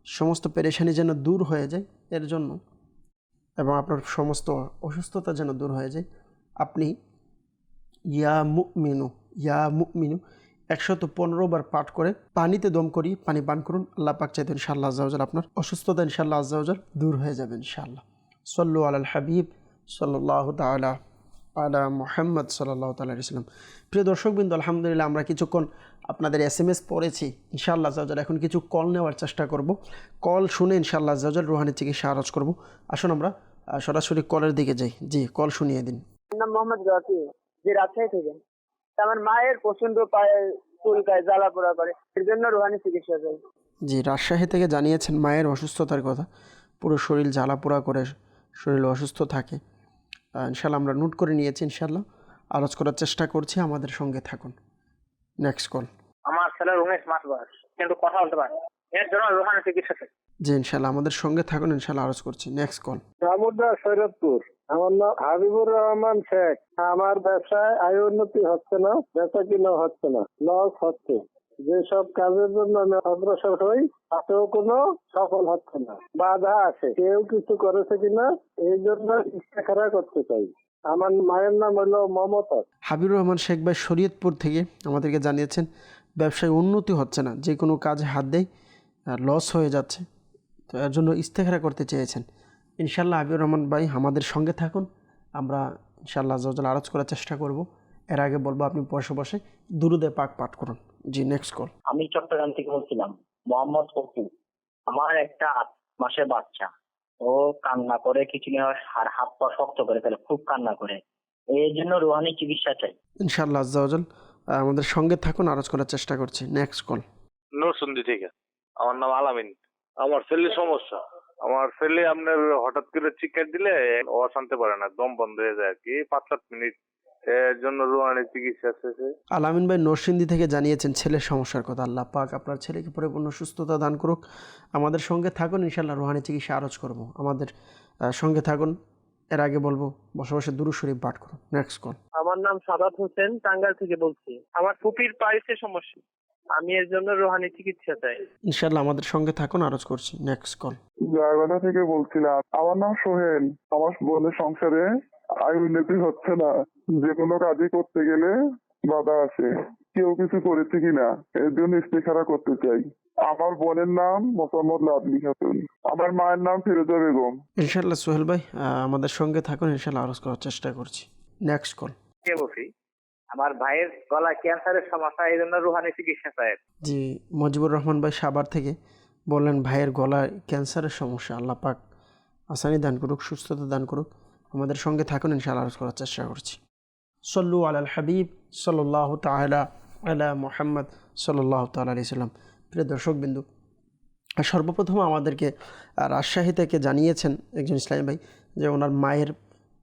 সমস্ত পেরেশানি যেন দূর হয়ে যায় এর জন্য, এবং আপনার সমস্ত অসুস্থতা যেন দূর হয়ে যায়। আপনি ইয়া মুমিনু 115 বার পাঠ করে পানিতে দম করি পানি পান করুন। আল্লাহ পাক চাইতেন ইনশাআল্লাহ আজ্জাওয়াজাল আপনার অসুস্থতা ইনশাআল্লাহ আজ্জাওয়াজাল দূর হয়ে যাবে ইনশাআল্লাহ। সাল্লু আলাল হাবিব সাল্লাল্লাহু তাআলা আলা মুহাম্মদ সাল্লাল্লাহু তাআলা আলাইহি ওয়াসাল্লাম। প্রিয় দর্শকবৃন্দ, আলহামদুলিল্লাহ আমরা কিছুক্ষণ আপনাদের SMS পড়েছি। ইনশাআল্লাহ আজ্জাওয়াজাল এখন কিছু কল নেওয়ার চেষ্টা করব। কল শুনে ইনশাআল্লাহ আজ্জাওয়াজাল রুহানি চিকিৎসা আরজ করব। আসুন আমরা সরাসরি কলের দিকে যাই। জি, কল শুনিয়ে দিন। নাম মোহাম্মদ রকি, যে রাজশাহী থেকে। আমার মায়ের প্রচন্ড পায়ে চুলকায়, জ্বালা পোড়া করে, এর জন্য রুহানি চিকিৎসা চাই। জি, রাজশাহী থেকে জানিয়েছেন মায়ের অসুস্থতার কথা, পুরো শরীর জ্বালা পোড়া করে, শরীর অসুস্থ থাকে। ইনশাআল্লাহ আমরা নোট করে নিয়েছি, ইনশাআল্লাহ আলোচ করার চেষ্টা করছি, আমাদের সঙ্গে থাকুন। Next call. আমার ছেলের 19 মাস বয়স, কিন্তু কথা বলতে পারে, এর জন্য রুহানি চিকিৎসা চাই। জি, ইনশাআল্লাহ আমাদের সঙ্গে থাকুন, ইনশাআল্লাহ আলোচ করছি। Next call. রামুদা সৈরতপুর। আমার নাম হাবিবুর রহমান শেখ। আমার ব্যবসায় আয় উন্নতি হচ্ছে না, বেচা কিনা হচ্ছে না, লস হচ্ছে। যেসব কাজের জন্য আমি অগ্রসর হই তাতেও কোনো সফল হচ্ছে না, বাধা আছে। কেউ কিছু করেছে কিনা এই জন্য ইস্তেখারা করতে চাই। আমার মায়ের নাম হলো মমতা। হাবিবুর রহমান শেখ ভাই শরীয়তপুর থেকে আমাদেরকে জানিয়েছেন ব্যবসায় উন্নতি হচ্ছে না, যে কোনো কাজে হাত দেয় লস হয়ে যাচ্ছে, তো এর জন্য ইস্তেখারা করতে চেয়েছেন। ইনশাআল্লাহ হাবিবুর রহমান ভাই আমাদের সঙ্গে থাকুন, আমরা ইনশাআল্লাহ আজ্জাওয়াজাল আরজ করার চেষ্টা করব। এর আগে বলবো আপনি বসে বসে দুরুদে পাক পাঠ করুন। জি, নেক্সট কল। আমি চট্টগ্রাম থেকে বলছিলাম, মোহাম্মদ ফকির। আমার একটা 8 মাসের বাচ্চা, ও কান্না করে, কিছু আর হাত পা শক্ত করে ফেলে, খুব কান্না করে, এই জন্য রুহানি চিকিৎসা চাই। ইনশাআল্লাহ আজ্জাওয়াজাল আমাদের সঙ্গে থাকুন, আরজ করার চেষ্টা করছি। Next call. নরসিংদী থেকে। আমার নাম আলামিন। আমার ছেলের সমস্যা, আমার ছেলে আপনার হঠাৎ করে চিৎকার দিলে ও শান্তি পারে না, দম বন্ধ হয়ে যায় আর কি। 5-7 মিনিট এর জন্য রুহানি চিকিৎসা শেষে। আলামিন ভাই নরসিংদী থেকে জানিয়েছেন ছেলের সমস্যার কথা। আল্লাহ পাক আপনার ছেলেকে পরিপূর্ণ সুস্থতা দান করুক। আমাদের সঙ্গে থাকুন, ইনশাআল্লাহ রুহানি চিকিৎসা আরজ করব। আমাদের সঙ্গে থাকুন। এর আগে বলবো বসে বসে দুরূদ শরীফ পাঠ করুন। Next call. আমার নাম সাদাত হোসেন, টাঙ্গাইল থেকে বলছি। আমার ফুপির পাইলসের সমস্যা, আমি এর জন্য রুহানি চিকিৎসা চাই। ইনশাআল্লাহ আমাদের সঙ্গে থাকুন, আরজ করছি। Next call. জায়গাটা থেকে বলছিলাম। আমার নাম সোহেল। আমার বোনের সংসারে আয় উন্নতি হচ্ছে না, যে কোনো কাজই করতে গেলে বাধা আসে। কেউ কিছু করেছে কিনা এর জন্য ইস্তেখারা করতে চাই। আমার বোনের নাম মোহাম্মদ লাভলি খাতুন, আমার মায়ের নাম ফিরোজা বেগম। ইনশাআল্লাহ সোহেল ভাই আমাদের সঙ্গে থাকুন, ইনশাআল্লাহ আরজ করার চেষ্টা করছি। Next call. কে বলছি? আমার ভাইয়ের গলায় ক্যান্সারের সমস্যা, এই জন্য রুহানি চিকিৎসা চাই। জি মজিবুর রহমান ভাই সাভার থেকে বললেন ভাইয়ের গলায় ক্যান্সারের সমস্যা। আল্লাহ পাক আসানি দান করুক, সুস্থতা দান করুক। আমাদের সঙ্গে থাকুন, ইনশাআল্লাহ আরজ করার চেষ্টা করছি। সল্লু আলাল হাবিব সাল্লাল্লাহু তাআলা আলা মুহাম্মদ সাল্লাল্লাহু তাআলা আলাইহি সাল্লাম। প্রিয় দর্শকবিন্দু, সর্বপ্রথম আমাদেরকে রাজশাহী থেকে জানিয়েছেন একজন ইসলামী ভাই যে ওনার মায়ের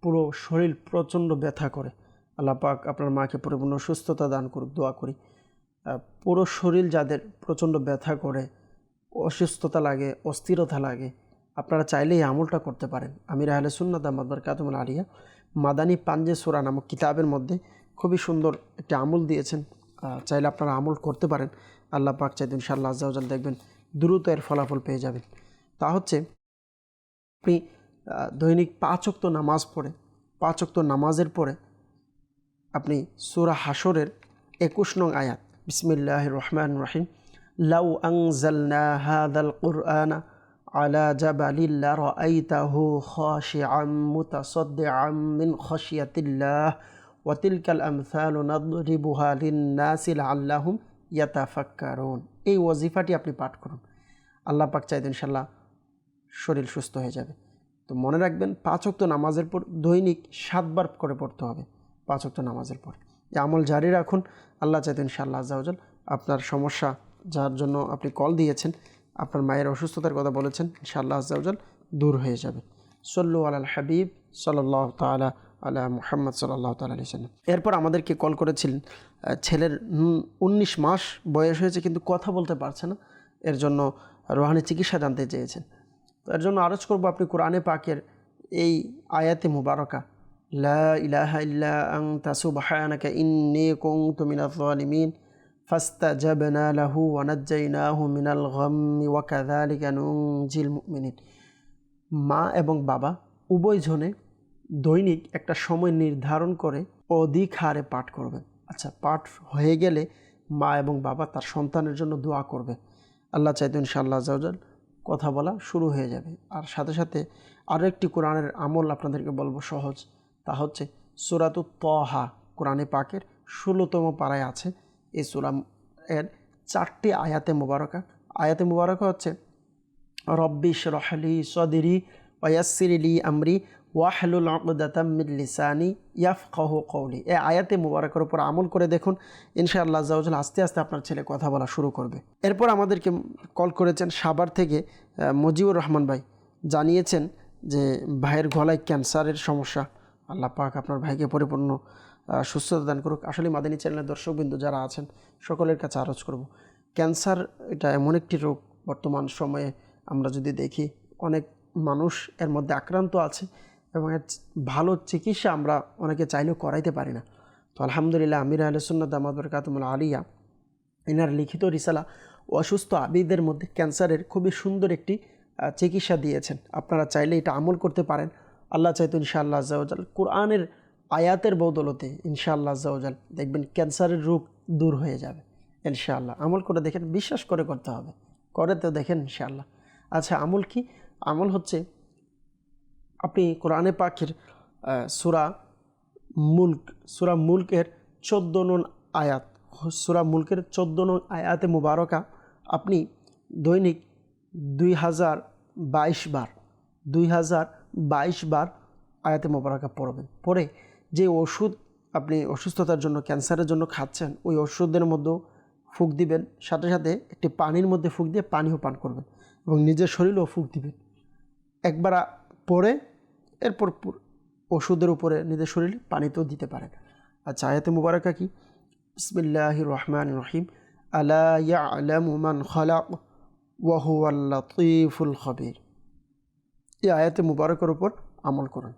পুরো শরীর প্রচণ্ড ব্যথা করে। আল্লাহ পাক আপনার মাকে পরিপূর্ণ সুস্থতা দান করুক, দোয়া করি। পুরো শরীর যাদের প্রচণ্ড ব্যথা করে, অসুস্থতা লাগে, অস্থিরতা লাগে, আপনারা চাইলে এই আমলটা করতে পারেন। আমির আহলে সুন্নাত দামাত বারকাতুহুল আলিয়া মাদানী পাঞ্জে সূরা নামক কিতাবের মধ্যে খুবই সুন্দর একটি আমল দিয়েছেন। চাইলে আপনারা আমল করতে পারেন। আল্লাহ পাক চাইতে ইনশাআল্লাহ আজ্জা ওয়া জাল দেখবেন দ্রুত এর ফলাফল পেয়ে যাবেন। তা হচ্ছে আপনি দৈনিক 5 ওয়াক্ত নামাজ পড়ে, 5 ওয়াক্ত নামাজের পরে আপনি সূরা হাশরের 21 নং আয়াত, বিসমিল্লাহির রহমানির রহিম, লাউ আনজালনা হাযাল কুরআনা আলা জাবালিন লারাআইতাহু খাশিআম মুতাসাদ্দিআম মিন খাশিয়াতিল্লাহ ওয়া তিলকাল আমসালু নাদরিবুহা লিন-নাসি লাআল্লাহুম ইয়াতাফাক্কারুন। এই ওয়াজিফাটি আপনি পাঠ করুন। আল্লাহ পাক চাইতেন ইনশাআল্লাহ শরীর সুস্থ হয়ে যাবে। তো মনে রাখবেন 5 ওয়াক্ত নামাজের পর দৈনিক 7 বার করে পড়তে হবে। 5 ওয়াক্ত নামাজের পর এই আমল জারি রাখুন। আল্লাহ চাইতেন ইনশাআল্লাহ আজ্জা ওয়া জাল আপনার সমস্যা, যার জন্য আপনি কল দিয়েছেন, আপনার মায়ের অসুস্থতার কথা বলেছেন, ইনশাআল্লাহ আজ্জা ওয়া জাল দূর হয়ে যাবে। সল্লু আলাল হাবিব সাল্লাল্লাহু তাআলা আলা মুহাম্মদ সাল্লাল্লাহু তাআলা আলাইহি সাল্লাম। এরপর আমাদেরকে কল করেছিলেন ছেলের 19 মাস বয়স হয়েছে কিন্তু কথা বলতে পারছে না, এর জন্য রুহানি চিকিৎসা জানতে চেয়েছেন। তো এর জন্য আরজ করব আপনি কোরআনে পাকের এই আয়াতে মুবারকা, লা ইলাহা ইল্লা আনতা সুবহানাকা ইন্নী কুনতু মিনাজ জালিমিন ফাস্তাজাবনা লাহু ওয়া নাজ্জায়নাহু মিনাল গাম্মি ওয়া কাযালিকা নুনজিল মুমিনিন। মা এবং বাবা উভয়জনে দৈনিক একটা সময় নির্ধারণ করে অধিক হারে পাঠ করবেন। আচ্ছা, পাঠ হয়ে গেলে মা এবং বাবা তার সন্তানের জন্য দোয়া করবে। আল্লাহ চাইতে ইনশাআল্লাহ আজ্জা ওয়া জাল কথা বলা শুরু হয়ে যাবে। আর সাথে সাথে আরও একটি কোরআনের আমল আপনাদেরকে বলবো সহজ, তা হচ্ছে সূরাতুত তাহা, কোরআনে পাকের 16তম পারায় আছে। এই সূরা এর 4টি আয়াতে মুবারকা। আয়াতে মুবারকা হচ্ছে রব্বি ইশরাহ লি সাদরি ওয়া ইয়াসসির লি আমরি ওয়াহলুল উকদাতাম মিন লিসানি ইয়াফকাহু কওলি। এই আয়াতে মুবারকার উপর আমল করে দেখুন, ইনশাআল্লাহ আজ্জা ওয়া জাল আস্তে আস্তে আপনার ছেলে কথা বলা শুরু করবে। এরপর আমাদেরকে কল করেছেন সাভার থেকে মজিবুর রহমান ভাই, জানিয়েছেন যে ভাইয়ের গলায় ক্যান্সারের সমস্যা। আল্লাহ পাক আপনার ভাইকে পরিপূর্ণ সুস্থতা দান করুক। আসলে মাদানী চ্যানেলের দর্শকবৃন্দ যারা আছেন সকলের কাছে আরজ করব, ক্যান্সার এটা এমন একটি রোগ, বর্তমান সময়ে আমরা যদি দেখি অনেক মানুষ এর মধ্যে আক্রান্ত আছে এবং এর ভালো চিকিৎসা আমরা অনেকে চাইলেও করাইতে পারি না। তো আলহামদুলিল্লাহ আমির আহলে সুন্নাত দামাত বারকাতুহুল আলিয়া এনার লিখিত রিসালা অসুস্থ আবিদের মধ্যে ক্যান্সারের খুবই সুন্দর একটি চিকিৎসা দিয়েছেন। আপনারা চাইলে এটা আমল করতে পারেন। আল্লাহ চাইতো ইনশাআল্লাহ আজ্জা ওয়া জাল কোরআনের আয়াতের বদৌলতে ইনশাআল্লাহ আজ্জা ওয়া জাল দেখবেন ক্যান্সারের রোগ দূর হয়ে যাবে ইনশাআল্লাহ। আমল করে দেখেন, বিশ্বাস করে করতে হবে, করে তো দেখেন ইনশাআল্লাহ। আচ্ছা, আমল কি? আমল হচ্ছে আপনি কোরআনে পাকের সূরা মুলকের 14 নং আয়াত, সূরা মুলকের 14 নং আয়াতে মুবারকা আপনি দৈনিক 2022 বার আয়াতে মুবারকা পড়বেন। পড়ে যে ওষুধ আপনি অসুস্থতার জন্য, ক্যান্সারের জন্য খাচ্ছেন, ওই ওষুধের মধ্যেও ফুঁক দিবেন, সাথে সাথে একটি পানির মধ্যে ফুঁক দিয়ে পানিও পান করবেন এবং নিজের শরীরেও ফুঁক দিবেন। একবার পরে এরপর ওষুধের উপরে নিজের শরীরে পানিতেও দিতে পারেন। আচ্ছা, আয়াতে মুবারাকা কি? বিসমিল্লাহির রহমানির রহিম, আলা ইয়ালামু মান খালাক ওয়া হুয়াল লাতীফুল খবীর। এই আয়াতে মুবারকের উপর আমল করুন।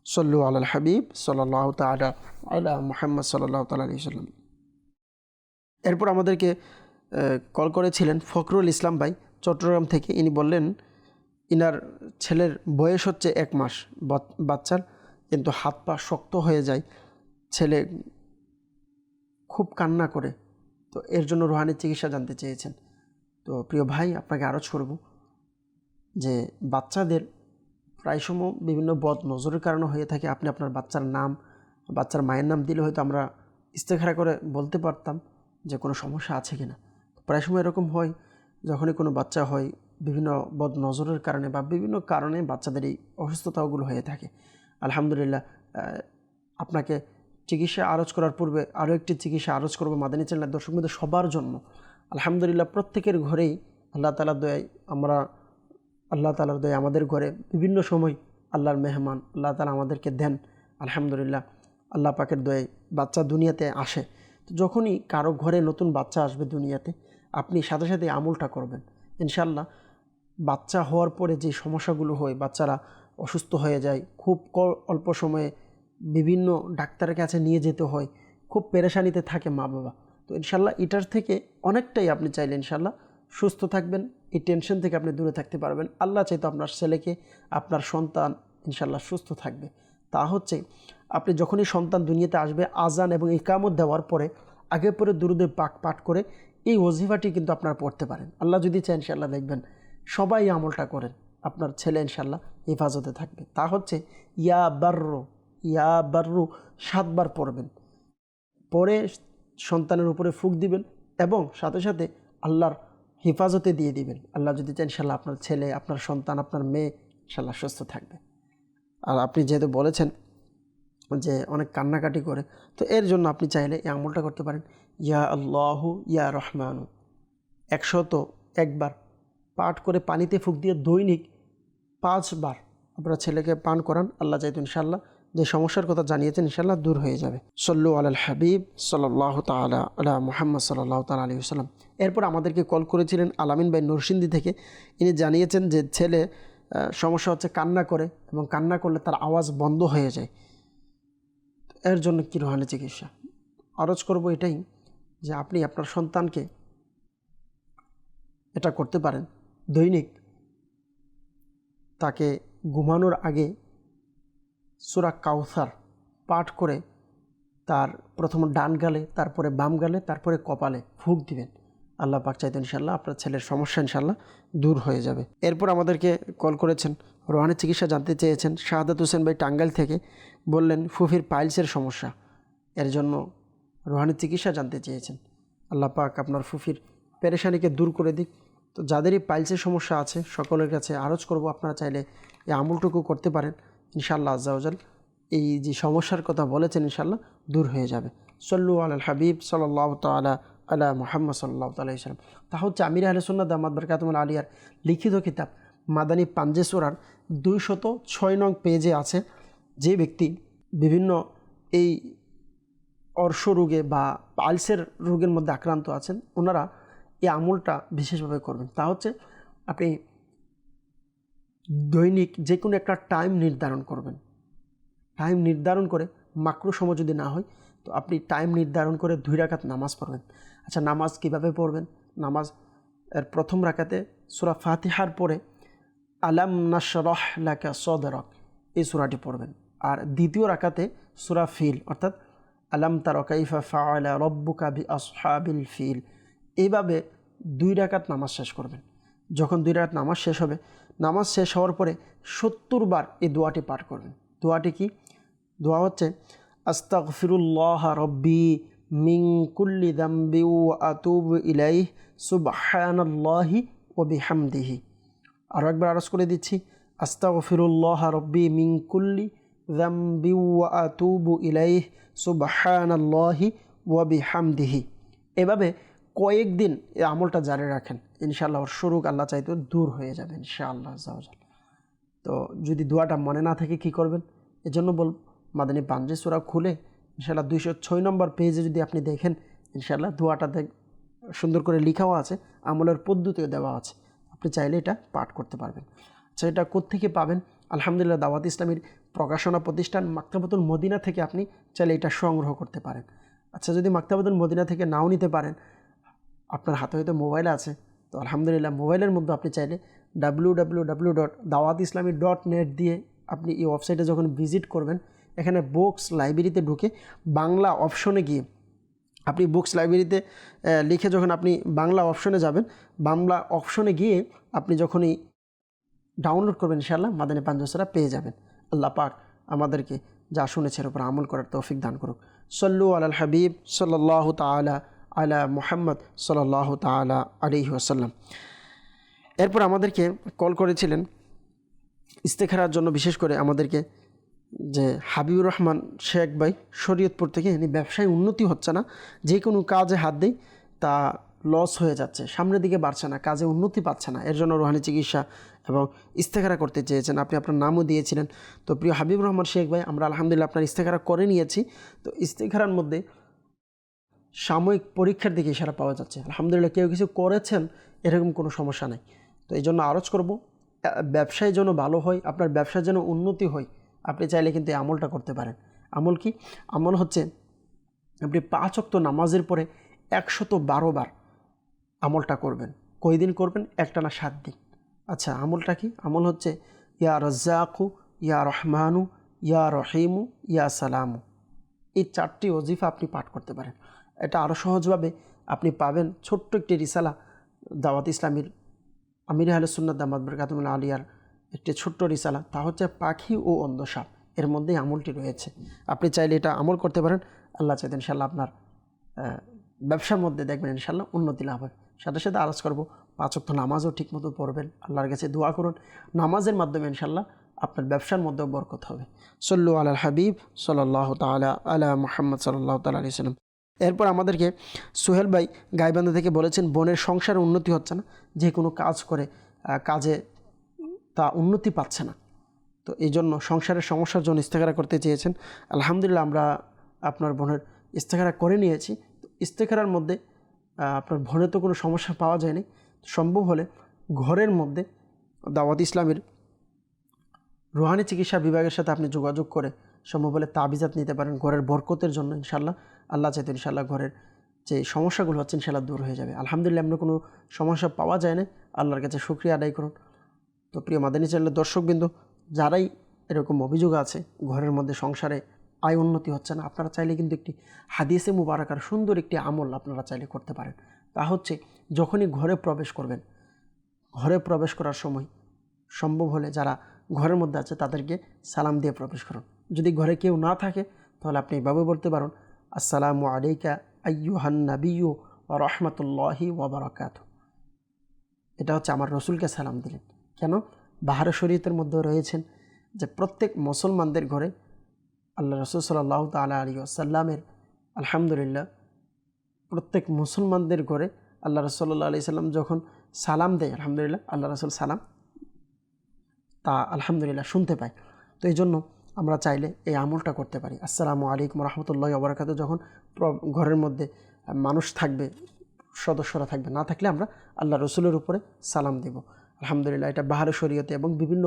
সল্লু আলাল হাবিব সাল্লাল্লাহু তাআলা আলা মুহাম্মদ সাল্লাল্লাহু তাআলা আলাইহি ওয়াসাল্লাম। এরপর আমাদেরকে কল করেছিলেন ফখরুল ইসলাম ভাই চট্টগ্রাম থেকে। ইনি বললেন ইনার ছেলের বয়স হচ্ছে 1 মাস বাচ্চার, কিন্তু হাত পা শক্ত হয়ে যায়, ছেলে খুব কান্না করে। তো এর জন্য রুহানি চিকিৎসা জানতে চেয়েছেন। তো প্রিয় ভাই, আপনাকে আরজ করব যে বাচ্চাদের প্রায় সময় বিভিন্ন বদ নজরের কারণে হয়ে থাকে। আপনি আপনার বাচ্চার নাম, বাচ্চার মায়ের নাম দিলে হয়তো আমরা ইস্তেখারা করে বলতে পারতাম যে কোনো সমস্যা আছে কিনা। প্রায় সময় এরকম হয়, যখনই কোনো বাচ্চা হয় বিভিন্ন বদ নজরের কারণে বা বিভিন্ন কারণে বাচ্চাদের এই অসুস্থতাগুলো হয়ে থাকে। আলহামদুলিল্লাহ, আপনাকে চিকিৎসা আরজ করার পূর্বে আরও একটি চিকিৎসা আরজ করবো মাদানী চ্যানেলের দর্শকদের সবার জন্য। আলহামদুলিল্লাহ, প্রত্যেকের ঘরেই আল্লাহ তাআলার দয়ায় আমাদের ঘরে বিভিন্ন সময় আল্লাহর মেহমান আল্লাহ তাআলা আমাদেরকে দেন। আলহামদুলিল্লাহ, আল্লাহ পাকের দয়ায় বাচ্চা দুনিয়াতে আসে। তো যখনই কারো ঘরে নতুন বাচ্চা আসবে দুনিয়াতে, আপনি সাথে সাথে আমলটা করবেন। ইনশাআল্লাহ, বাচ্চা হওয়ার পরে যে সমস্যাগুলো হয়, বাচ্চারা অসুস্থ হয়ে যায়, খুব অল্প সময়ে বিভিন্ন ডাক্তারের কাছে নিয়ে যেতে হয়, খুব পেরেশানিতে থাকে মা বাবা। তো ইনশাআল্লাহ এটার থেকে অনেকটাই আপনি চাইলে ইনশাআল্লাহ সুস্থ থাকবেন, এই টেনশন থেকে আপনি দূরে থাকতে পারবেন। আল্লাহ চাইতো আপনার ছেলেকে, আপনার সন্তান ইনশাআল্লাহ সুস্থ থাকবে। তা হচ্ছে আপনি যখনই সন্তান দুনিয়াতে আসবে, আজান এবং ইকামত দেওয়ার পরে আগে পরে দুরুদে পাক পাঠ করে এই ওজিফাটি কিন্তু আপনারা পড়তে পারেন। আল্লাহ যদি চায় ইনশাআল্লাহ দেখবেন সবাই আমলটা করেন, আপনার ছেলে ইনশাআল্লাহ হেফাজতে থাকবে। তা হচ্ছে ইয়া বাররু 7 বার পড়বেন, পরে সন্তানের উপরে ফুঁক দিবেন এবং সাথে সাথে আল্লাহর হেফাজতে দিয়ে দিবেন। আল্লাহ যদি চান ইনশাআল্লাহ আপনার ছেলে, আপনার সন্তান, আপনার মেয়ে ইনশাআল্লাহ সুস্থ থাকবে। আর আপনি যেহেতু বলেছেন যে অনেক কান্নাকাটি করে, তো এর জন্য আপনি চাইলে এই আমলটা করতে পারেন। ইয়া আল্লাহু ইয়া রহমানু 101 বার পাঠ করে পানিতে ফুঁক দিয়ে দৈনিক 5 বার আপনার ছেলেকে পান করান। আল্লাহ চাইতো ইনশাআল্লাহ যে সমস্যার কথা জানিয়েছেন ইনশাআল্লাহ দূর হয়ে যাবে। সল্লু আলাল হাবিব সাল্লাল্লাহু তাআলা আলা মুহাম্মদ সাল্লাল্লাহু তাআলা আলাইহি ওয়াসাল্লাম। এরপর আমাদেরকে কল করেছিলেন আলামিন ভাই নরসিংদী থেকে। ইনি জানিয়েছেন যে ছেলে সমস্যা হচ্ছে কান্না করে এবং কান্না করলে তার আওয়াজ বন্ধ হয়ে যায়। এর জন্য কী রুহানি চিকিৎসা আরজ করব এটাই যে আপনি আপনার সন্তানকে এটা করতে পারেন, দৈনিক তাকে ঘুমানোর আগে সূরা কাউসার পাঠ করে তার প্রথম ডান গালে, তারপরে বাম গালে, তারপরে কপালে ফুঁক দিবেন। আল্লাহ পাক চাইতেন ইনশাআল্লাহ আপনার ছেলের সমস্যা ইনশাআল্লাহ দূর হয়ে যাবে। এরপর আমাদেরকে কল করেছেন, রুহানি চিকিৎসা জানতে চেয়েছেন শাহাদাত হোসেন ভাই টাঙ্গাইল থেকে। বললেন ফুফির পাইলসের সমস্যা, এর জন্য রুহানি চিকিৎসা জানতে চেয়েছেন। আল্লাহ পাক আপনার ফুফির পেরেশানিকে দূর করে দিক। তো যাদেরই পাইলসের সমস্যা আছে সকলের কাছে আরজ করব আপনারা চাইলে এই আমলটুকু করতে পারেন। ইনশাআল্লাহ আজ্জা ওয়াজাল এই যে সমস্যার কথা বলেছেন ইনশাআল্লাহ দূর হয়ে যাবে। সল্লু আলাল হাবিব সাল্লাল্লাহু তাআলা আলা মুহাম্মদ সাল্লাল্লাহু তাআলা আলাইহি ওয়াসাল্লাম। তা হচ্ছে আমির আহলে সুন্নাত দামাত বারকাতুহুল আলিয়ার লিখিত কিতাব মাদানী পাঞ্জে সূরার 206 নং পেজে আছে। যে ব্যক্তি বিভিন্ন এই অর্শ রোগে বা পাইলসের রোগের মধ্যে আক্রান্ত আছেন, ওনারা এই আমলটা বিশেষভাবে করবেন। তা হচ্ছে আপনি দৈনিক যে কোনো একটা টাইম নির্ধারণ করবেন। টাইম নির্ধারণ করে মাকরু সময় যদি না হয় তো আপনি টাইম নির্ধারণ করে 2 রাকাত নামাজ পড়বেন। আচ্ছা, নামাজ কিভাবে পড়বেন? নামাজ এর প্রথম রাকাতে সূরা ফাতিহার পরে আলাম নাশরাহ লাকা সদরক এই সূরাটি পড়বেন। আর দ্বিতীয় রাকাতে সূরা ফিল অর্থাৎ আলাম তারা কাইফা ফাআলা রাব্বুকা বিআসহাবিল ফিল, এইভাবে 2 রাকাত নামাজ শেষ করবেন। যখন 2 রাকাত নামাজ শেষ হবে, নামাজ শেষ হওয়ার পরে 70 বার এই দোয়াটি পাঠ করবেন। দোয়াটি কি? দোয়া হচ্ছে আস্তাগফিরুল্লাহ রব্বি মিন কুল্লি যামবি ওয়া আতুবু ইলাইহি সুবহানাল্লাহি ওয়া বিহামদিহি। আরও একবার আরজ করে দিচ্ছি, আস্তাগফিরুল্লাহ রব্বি মিন কুল্লি যামবি ওয়া আতুবু ইলাইহি সুবহানাল্লাহি ওয়া বিহামদিহি। এভাবে কয়েকদিন এই আমলটা জারি রাখেন, ইনশাআল্লাহ ওর শুরু আল্লাহ চাইতে দূর হয়ে যাবে ইনশাআল্লাহ আজ্জা ওয়াজাল। তো যদি দোয়াটা মনে না থাকে কি করবেন? এজন্য বল মাদানী পাঞ্জে সূরা খুলে ইনশাআল্লাহ 206 নম্বর পেজে যদি আপনি দেখেন, ইনশাআল্লাহ দোয়াটা সুন্দর করে লেখাও আছে, আমলের পদ্ধতিও দেওয়া আছে, আপনি চাইলে এটা পাঠ করতে পারবেন। আচ্ছা, এটা কোত্থেকে পাবেন? আলহামদুলিল্লাহ দাওয়াত ইসলামীর প্রকাশনা প্রতিষ্ঠান মাকতাবাতুল মদিনা থেকে আপনি চাইলে এটা সংগ্রহ করতে পারেন। আচ্ছা, যদি মাকতাবাতুল মদিনা থেকে নাও নিতে পারেন, আপনার হাতে হয়তো মোবাইল আছে, তো আলহামদুলিল্লাহ মোবাইলের মধ্যে আপনি চাইলে www.dawatislami.net দিয়ে আপনি এই ওয়েবসাইটে যখন ভিজিট করবেন, এখানে বুকস লাইব্রেরিতে ঢুকে বাংলা অপশনে গিয়ে আপনি বুকস লাইব্রেরিতে লিখে যখন আপনি বাংলা অপশনে যাবেন, বাংলা অপশনে গিয়ে আপনি যখনই ডাউনলোড করবেন ইনশাআল্লাহ মাদানী পাঞ্জসরা পেয়ে যাবেন। আল্লাহ পাক আমাদেরকে যা শুনেছে এর উপর আমল করার তৌফিক দান করুক। সল্লু আলাল হাবিব সাল্লাল্লাহু তাআলা আলা মুহাম্মদ সাল্লাল্লাহু তাআলা আলাইহি ওয়াসাল্লাম। এরপর আমাদেরকে কল করেছিলেন ইস্তেখারার জন্য, বিশেষ করে আমাদেরকে যে হাবিবুর রহমান শেখ ভাই শরীয়তপুর থেকে, ইনি ব্যবসায় উন্নতি হচ্ছে না, যে কোনো কাজে হাত দেয় তা লস হয়ে যাচ্ছে, সামনের দিকে বাড়ছে না, কাজে উন্নতি পাচ্ছে না, এর জন্য রুহানি চিকিৎসা এবং ইস্তেখারা করতে চেয়েছেন। আপনি আপনার নামও দিয়েছিলেন। তো প্রিয় হাবিবুর রহমান শেখ ভাই, আমরা আলহামদুলিল্লাহ আপনার ইস্তেখারা করে নিয়েছি। তো ইস্তেখারার মধ্যে সাময়িক পরীক্ষার দিকে ইশারা পাওয়া যাচ্ছে। আলহামদুলিল্লাহ কেউ কিছু করেছেন, এরকম কোনো সমস্যা নাই। তো এই জন্য আরজ করব, ব্যবসায় যেন ভালো হয়, আপনার ব্যবসায় যেন উন্নতি হয়, আপনি চাইলে কিন্তু এই আমলটা করতে পারেন। আমল কি? আমল হচ্ছে আপনি 5 ওয়াক্ত নামাজের পরে 112 বার আমলটা করবেন। কয়দিন করবেন? একটানা 7 দিন। আচ্ছা, আমলটা কি? আমল হচ্ছে ইয়া রাজ্জাকু, ইয়া রহমানু, ইয়া রহিমু, ইয়া সালামু। এই 4টি ওজিফা আপনি পাঠ করতে পারেন। এটা আরও সহজভাবে আপনি পাবেন ছোট্ট একটি রিসালা, দাওয়াত ইসলামীর আমির আহলে সুন্নাত দামাত বরকাতুহুল আলিয়ার একটি ছোট্ট রিসালা, তা হচ্ছে পাখি ও অন্ধ সাপ, এর মধ্যেই আমলটি রয়েছে। আপনি চাইলে এটা আমল করতে পারেন। আল্লাহ চাইতে ইনশাআল্লাহ আপনার ব্যবসার মধ্যে দেখবেন ইনশাআল্লাহ উন্নতি লাভ হয়। সাথে সাথে আরজ করব 5 ওয়াক্ত নামাজও ঠিকমতো পড়বেন, আল্লাহর কাছে দোয়া করুন, নামাজের মাধ্যমে ইনশাআল্লাহ আপনার ব্যবসার মধ্যেও বরকত হবে। সল্লু আলাল হাবিব সাল্লাল্লাহু তাআলা আলা মুহাম্মদ সাল্লাল্লাহু তাআলা আলাইহি ওয়াসাল্লাম। এরপর আমাদেরকে সোহেল ভাই গাইবান্ধা থেকে বলেছেন, বোনের সংসারে উন্নতি হচ্ছে না, যে কোনো কাজ করে কাজে তা উন্নতি পাচ্ছে না, তো এই জন্য সংসারের সমস্যার জন্য ইস্তেখারা করতে চেয়েছেন। আলহামদুলিল্লাহ আমরা আপনার বোনের ইস্তেখারা করে নিয়েছি। তো ইস্তেখারার মধ্যে আপনার বোনের তো কোনো সমস্যা পাওয়া যায়নি। সম্ভব হলে ঘরের মধ্যে দাওয়াত ইসলামের রুহানি চিকিৎসা বিভাগের সাথে আপনি যোগাযোগ করে সম্ভব হলে তাবিজাত নিতে পারেন ঘরের বরকতের জন্য। ইনশাআল্লাহ আল্লাহ চাইতে ইনশাআল্লাহ ঘরের যে সমস্যাগুলো হচ্ছে ইনশাআল্লাহ দূর হয়ে যাবে। আলহামদুলিল্লাহ আমরা কোনো সমস্যা পাওয়া যায় না, আল্লাহর কাছে শুকরিয়া আদায় করুন। তো প্রিয় মাদানী চ্যানেলের দর্শকবৃন্দ, যারাই এরকম অভিযোগ আছে ঘরের মধ্যে সংসারে আয় উন্নতি হচ্ছে না, আপনারা চাইলে কিন্তু একটি হাদিসে মুবারাকার সুন্দর একটি আমল আপনারা চাইলে করতে পারেন। তা হচ্ছে যখনই ঘরে প্রবেশ করবেন, ঘরে প্রবেশ করার সময় সম্ভব হলে যারা ঘরের মধ্যে আছে তাদেরকে সালাম দিয়ে প্রবেশ করুন। যদি ঘরে কেউ না থাকে তাহলে আপনি এভাবে বলতে পারেন, আসসালামু আলাইকা আইয়ুহান নাবিয়্যু ওয়া রাহমাতুল্লাহি ওয়া বারাকাতুহু। এটা হচ্ছে আমার রসুলকে সালাম দিলেন। কেন? বাহারে শরীয়তের মধ্যে রয়েছেন যে প্রত্যেক মুসলমানদের ঘরে আল্লাহ রসুল সাল্লাল্লাহু তাআলা আলাইহি ওয়াসাল্লামের আলহামদুলিল্লাহ প্রত্যেক মুসলমানদের ঘরে আল্লাহ রসুল সাল্লাল্লাহু আলাইহি সাল্লাম যখন সালাম দেয়, আলহামদুলিল্লাহ আল্লাহ রসুল সালাম তা আলহামদুলিল্লাহ শুনতে পাই। তো এই জন্য আমরা চাইলে এই আমলটা করতে পারি। আসসালামু আলাইকুম রহমতুল্লাহি ওয়া বারাকাতুহু। যখন ঘরের মধ্যে মানুষ থাকবে, সদস্যরা থাকবে, না থাকলে আমরা আল্লাহ রসুলের উপরে সালাম দেব। আলহামদুলিল্লাহ এটা বাহারে শরীয়তে এবং বিভিন্ন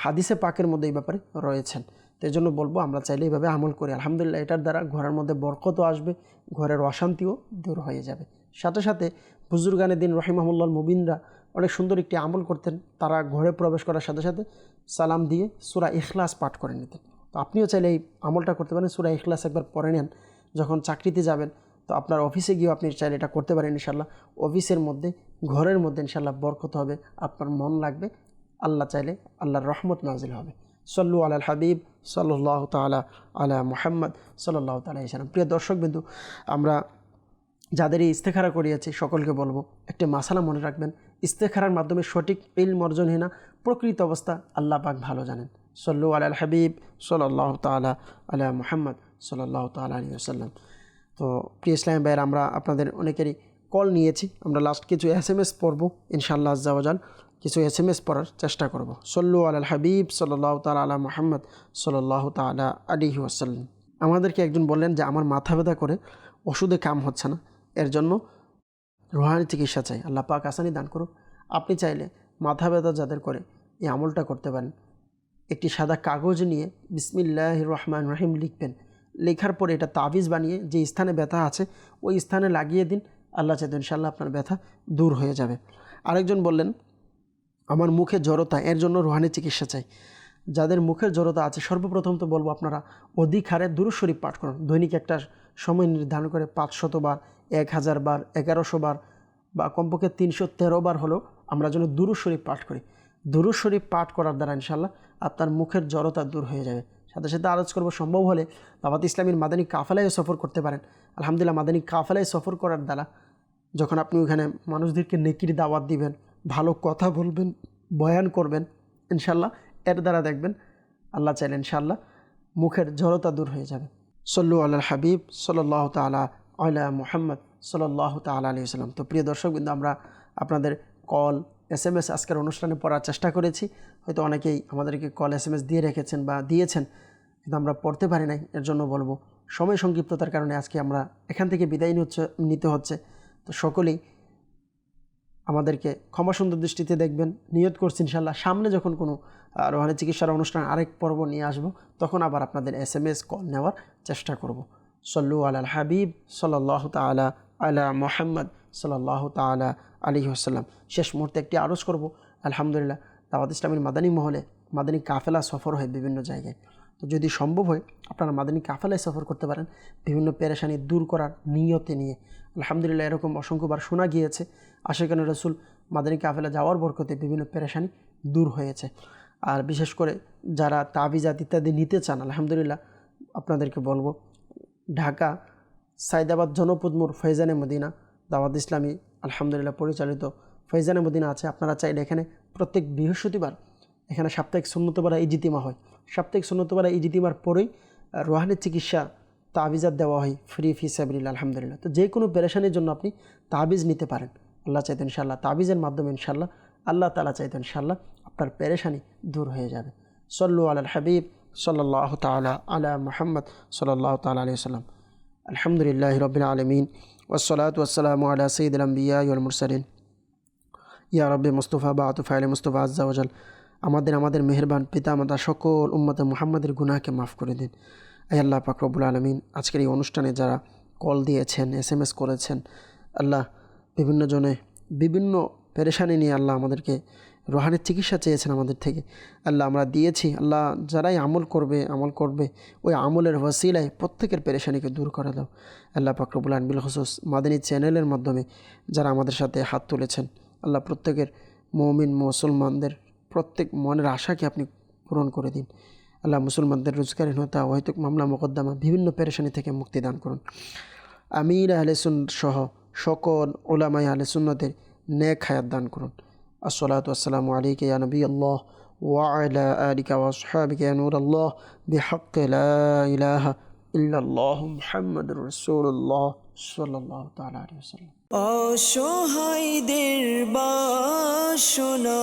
হাদিসে পাকের মধ্যে এই ব্যাপারে রয়েছেন। তো এই জন্য বলবো আমরা চাইলে এইভাবে আমল করি। আলহামদুলিল্লাহ এটার দ্বারা ঘরের মধ্যে বরকতও আসবে, ঘরের অশান্তিও দূর হয়ে যাবে। সাথে সাথে বুজুর্গানে দিন রহিমাহুল্লাহ মুবিনরা অনেক সুন্দর একটি আমল করতেন। তারা ঘরে প্রবেশ করার সাথে সাথে সালাম দিয়ে সূরা ইখলাস পাঠ করে নিতেন। তো আপনিও চাইলে এই আমলটা করতে পারেন। সূরা ইখলাস একবার পড়ে নেন, যখন চাকরিতে যাবেন, তো আপনার অফিসে গিয়েও আপনি চাইলে এটা করতে পারেন। ইনশাআল্লাহ অফিসের মধ্যে ঘরের মধ্যে ইনশাআল্লাহ বরকত হবে, আপনার মন লাগবে, আল্লাহ চাইলে আল্লাহর রহমত নাজিল হবে। সল্লু আলাল হাবিব সাল্লাল্লাহু তাআলা আলা মুহাম্মদ সাল্লাল্লাহু তাআলা আলাইহি ওয়াসাল্লাম। প্রিয় দর্শকবৃন্দ, আমরা যাদের এই ইস্তেখারা করিয়েছি সকলকে বলবো একটি মাসালা মনে রাখবেন, ইস্তেখারার মাধ্যমে সঠিক ইলম অর্জন হয় না, প্রকৃত অবস্থা আল্লাহ পাক ভালো জানেন। সল্লু আলাল হাবিব সাল্লাল্লাহু তাআলা আলা মুহাম্মদ সাল্লাল্লাহু তাআলা আলাইহি ওয়াসাল্লাম। তো প্রিয় ইসলামী ভাইয়ের, আমরা আপনাদের অনেকেরই কল নিয়েছি। আমরা লাস্ট কিছু SMS পড়ব ইনশাআল্লাহ আজ্জা ওয়া জাল, কিছু SMS পড়ার চেষ্টা করব। সল্লু আলাল হাবিব সাল্লাল্লাহু তাআলা আলা মুহাম্মদ সাল্লাল্লাহু তাআলা আলাইহি ওয়াসাল্লাম। আমাদেরকে একজন বললেন যে আমার মাথা ব্যথা করে, ওষুধে কাম হচ্ছে না, এর জন্য রুহানি চিকিৎসা চাই। আল্লাহ পাক আসানি দান করুক। আপনি চাইলে মাথা ব্যথা যাদের করে এই আমলটা করতে পারেন। একটি সাদা কাগজ নিয়ে বিসমিল্লাহির রহমানির রহিম লিখবেন। লেখার পরে এটা তাবিজ বানিয়ে যে স্থানে ব্যথা আছে ওই স্থানে লাগিয়ে দিন। আল্লাহ চাইতে ইনশাআল্লাহ আপনার ব্যথা দূর হয়ে যাবে। আরেকজন বললেন আমার মুখে জড়তা, এর জন্য রুহানি চিকিৎসা চাই। যাদের মুখের জড়তা আছে, সর্বপ্রথম তো বলবো আপনারা অধিক হারে দুরূদ শরীফ পাঠ করুন। দৈনিক একটা সময় নির্ধারণ করে 500 বার, 1000 বার, 1100 বার বা কমপক্ষে 313 বার হলেও আমরা যেন দুরূদ শরীফ পাঠ করি। দুরূদ শরীফ পাঠ করার দ্বারা ইনশাআল্লাহ আপনার মুখের জড়তা দূর হয়ে যাবে। সাথে সাথে আরজ করব, সম্ভব হলে দাওয়াত ইসলামীর মাদানী কাফেলায় সফর করতে পারেন। আলহামদুলিল্লাহ, মাদানী কাফেলায় সফর করার দ্বারা যখন আপনি ওইখানে মানুষদেরকে নেকির দাওয়াত দিবেন, ভালো কথা বলবেন, বয়ান করবেন, ইনশাআল্লাহ এর দ্বারা দেখবেন আল্লাহ চাইলে ইনশাআল্লাহ মুখের জড়তা দূর হয়ে যাবে। সল্লু আলাল হাবিব সাল্লাল্লাহু তাআলা আলা মুহাম্মদ সাল্লাল্লাহু তাআলা আলাইহি ওয়াসাল্লাম। তো প্রিয় দর্শকবৃন্দ, আমরা আপনাদের কল SMS আজকের অনুষ্ঠানে পড়ার চেষ্টা করেছি। হয়তো অনেকেই আমাদেরকে কল SMS দিয়ে রেখেছেন বা দিয়েছেন, কিন্তু আমরা পড়তে পারি নাই। এর জন্য বলবো সময় সংক্ষিপ্ততার কারণে আজকে আমরা এখান থেকে বিদায় নিতে হচ্ছে। তো সকলেই আমাদেরকে ক্ষমা সুন্দর দৃষ্টিতে দেখবেন। নিয়ত করছি ইনশাআল্লাহ সামনে যখন কোনো রুহানি চিকিৎসার অনুষ্ঠান আরেক পর্ব নিয়ে আসব, তখন আবার আপনাদের SMS কল নেওয়ার চেষ্টা করব। সল্লু আলাল হাবিব সাল্লাল্লাহু তাআলা আলা মুহাম্মদ সাল্লাল্লাহু তাআলা আলাইহি ওয়াসাল্লাম। শেষ মুহূর্তে একটি আরজ করব। আলহামদুলিল্লাহ, দাওয়াত ইসলামীর মাদানী মহলে মাদানী কাফেলা সফর হয় বিভিন্ন জায়গায়। তো যদি সম্ভব হয় আপনারা মাদানী কাফেলায় সফর করতে পারেন, বিভিন্ন পেরেশানি দূর করার নিয়তে নিয়ে। আলহামদুলিল্লাহ, এরকম অসংখ্যবার শোনা গিয়েছে আশিকানে রাসূল মাদানী কাফেলা যাওয়ার বরকতে বিভিন্ন পেরেশানি দূর হয়েছে। আর বিশেষ করে যারা তাবিজাত ইত্যাদি নিতে চান, আলহামদুলিল্লাহ আপনাদেরকে বলবো, ঢাকা সাইদাবাদ জনপদ মোড় ফৈজানে মদিনা দাওয়াত ইসলামী আলহামদুলিল্লাহ পরিচালিত ফৈজানে মদিনা আছে। আপনারা চাইলে এখানে প্রত্যেক বৃহস্পতিবার এখানে সাপ্তাহিক সুন্নতবারা ইজতিমা হয়। সাপ্তাহিক সুন্নতবারা ইজতিমার পরেই রুহানি চিকিৎসা তাবিজাত দেওয়া হয় ফ্রি ফি সাবিলিল্লাহ। আলহামদুলিল্লাহ, তো যে কোনো পেরেশানির জন্য আপনি তাবিজ নিতে পারেন। আল্লাহ চাইতেন ইনশাআল্লাহ তাবিজের মাধ্যমে ইনশাআল্লাহ আল্লাহ তাআলা চাইতেন ইনশাআল্লাহ আপনার পেরেশানি দূর হয়ে যাবে। সল্লু আলাল হাবিব সাল্লাল্লাহু তাআলা আলা মুহাম্মদ সাল্লাল্লাহু তাআলা আলাইহি ওয়াসাল্লাম। আলহামদুলিল্লাহি রাব্বিল আলামিন ওয়াসসালাতু ওয়াসসালামু আলা সাইয়্যিদিল আমবিয়া ওয়াল মুরসালিন। ইয়া রাব্বি মুস্তাফা বাআতু ফাইলে মুস্তাফা আযজা ওয়াজাল। আমাদের মেহেরবান পিতামাতা সকল উম্মতে মুহাম্মাদের গুনাহকে মাফ করে দিন। আয় আল্লাহ পাক রব্বুল আলামিন, আজকের এই অনুষ্ঠানে যারা কল দিয়েছেন, SMS করেছেন, আল্লাহ বিভিন্ন জনে বিভিন্ন পেরেশানি নিয়ে আল্লাহ আমাদেরকে রুহানির চিকিৎসা চেয়েছেন আমাদের থেকে। আল্লাহ আমরা দিয়েছি, আল্লাহ যারাই আমল করবে ওই আমলের ওয়াসিলায় প্রত্যেকের পেরেশানিকে দূর করে দাও। আল্লাহ পাক রব্বুল আলামিন বিল খুসুস মাদানী চ্যানেলের মাধ্যমে যারা আমাদের সাথে হাত তুলেছেন, আল্লাহ প্রত্যেকের মুমিন মুসলমানদের প্রত্যেক মনের আশাকে আপনি পূরণ করে দিন। আল্লাহ মুসলমানদের রোজগারহীনতা, অহেতুক মামলা মোকদ্দমা, বিভিন্ন পেরেশানি থেকে মুক্তি দান করুন। আমির আহলে সুন্নাত সহ সকল উলামায়ে আহলে সুন্নাতের নেক হায়াত দান করুন। আসসালাতু ওয়াসসালামু আলাইকা ইয়া নবী আল্লাহ ওয়া আলা আলিকা ওয়া আসহাবিকা ইয়া নূর আল্লাহ বিহাক্কি লা ইলাহা ইল্লাল্লাহ মুহাম্মাদুর রাসূলুল্লাহ সাল্লাল্লাহু তাআলা আলাইহি ওয়াসাল্লাম। অসহায়দের বাসনা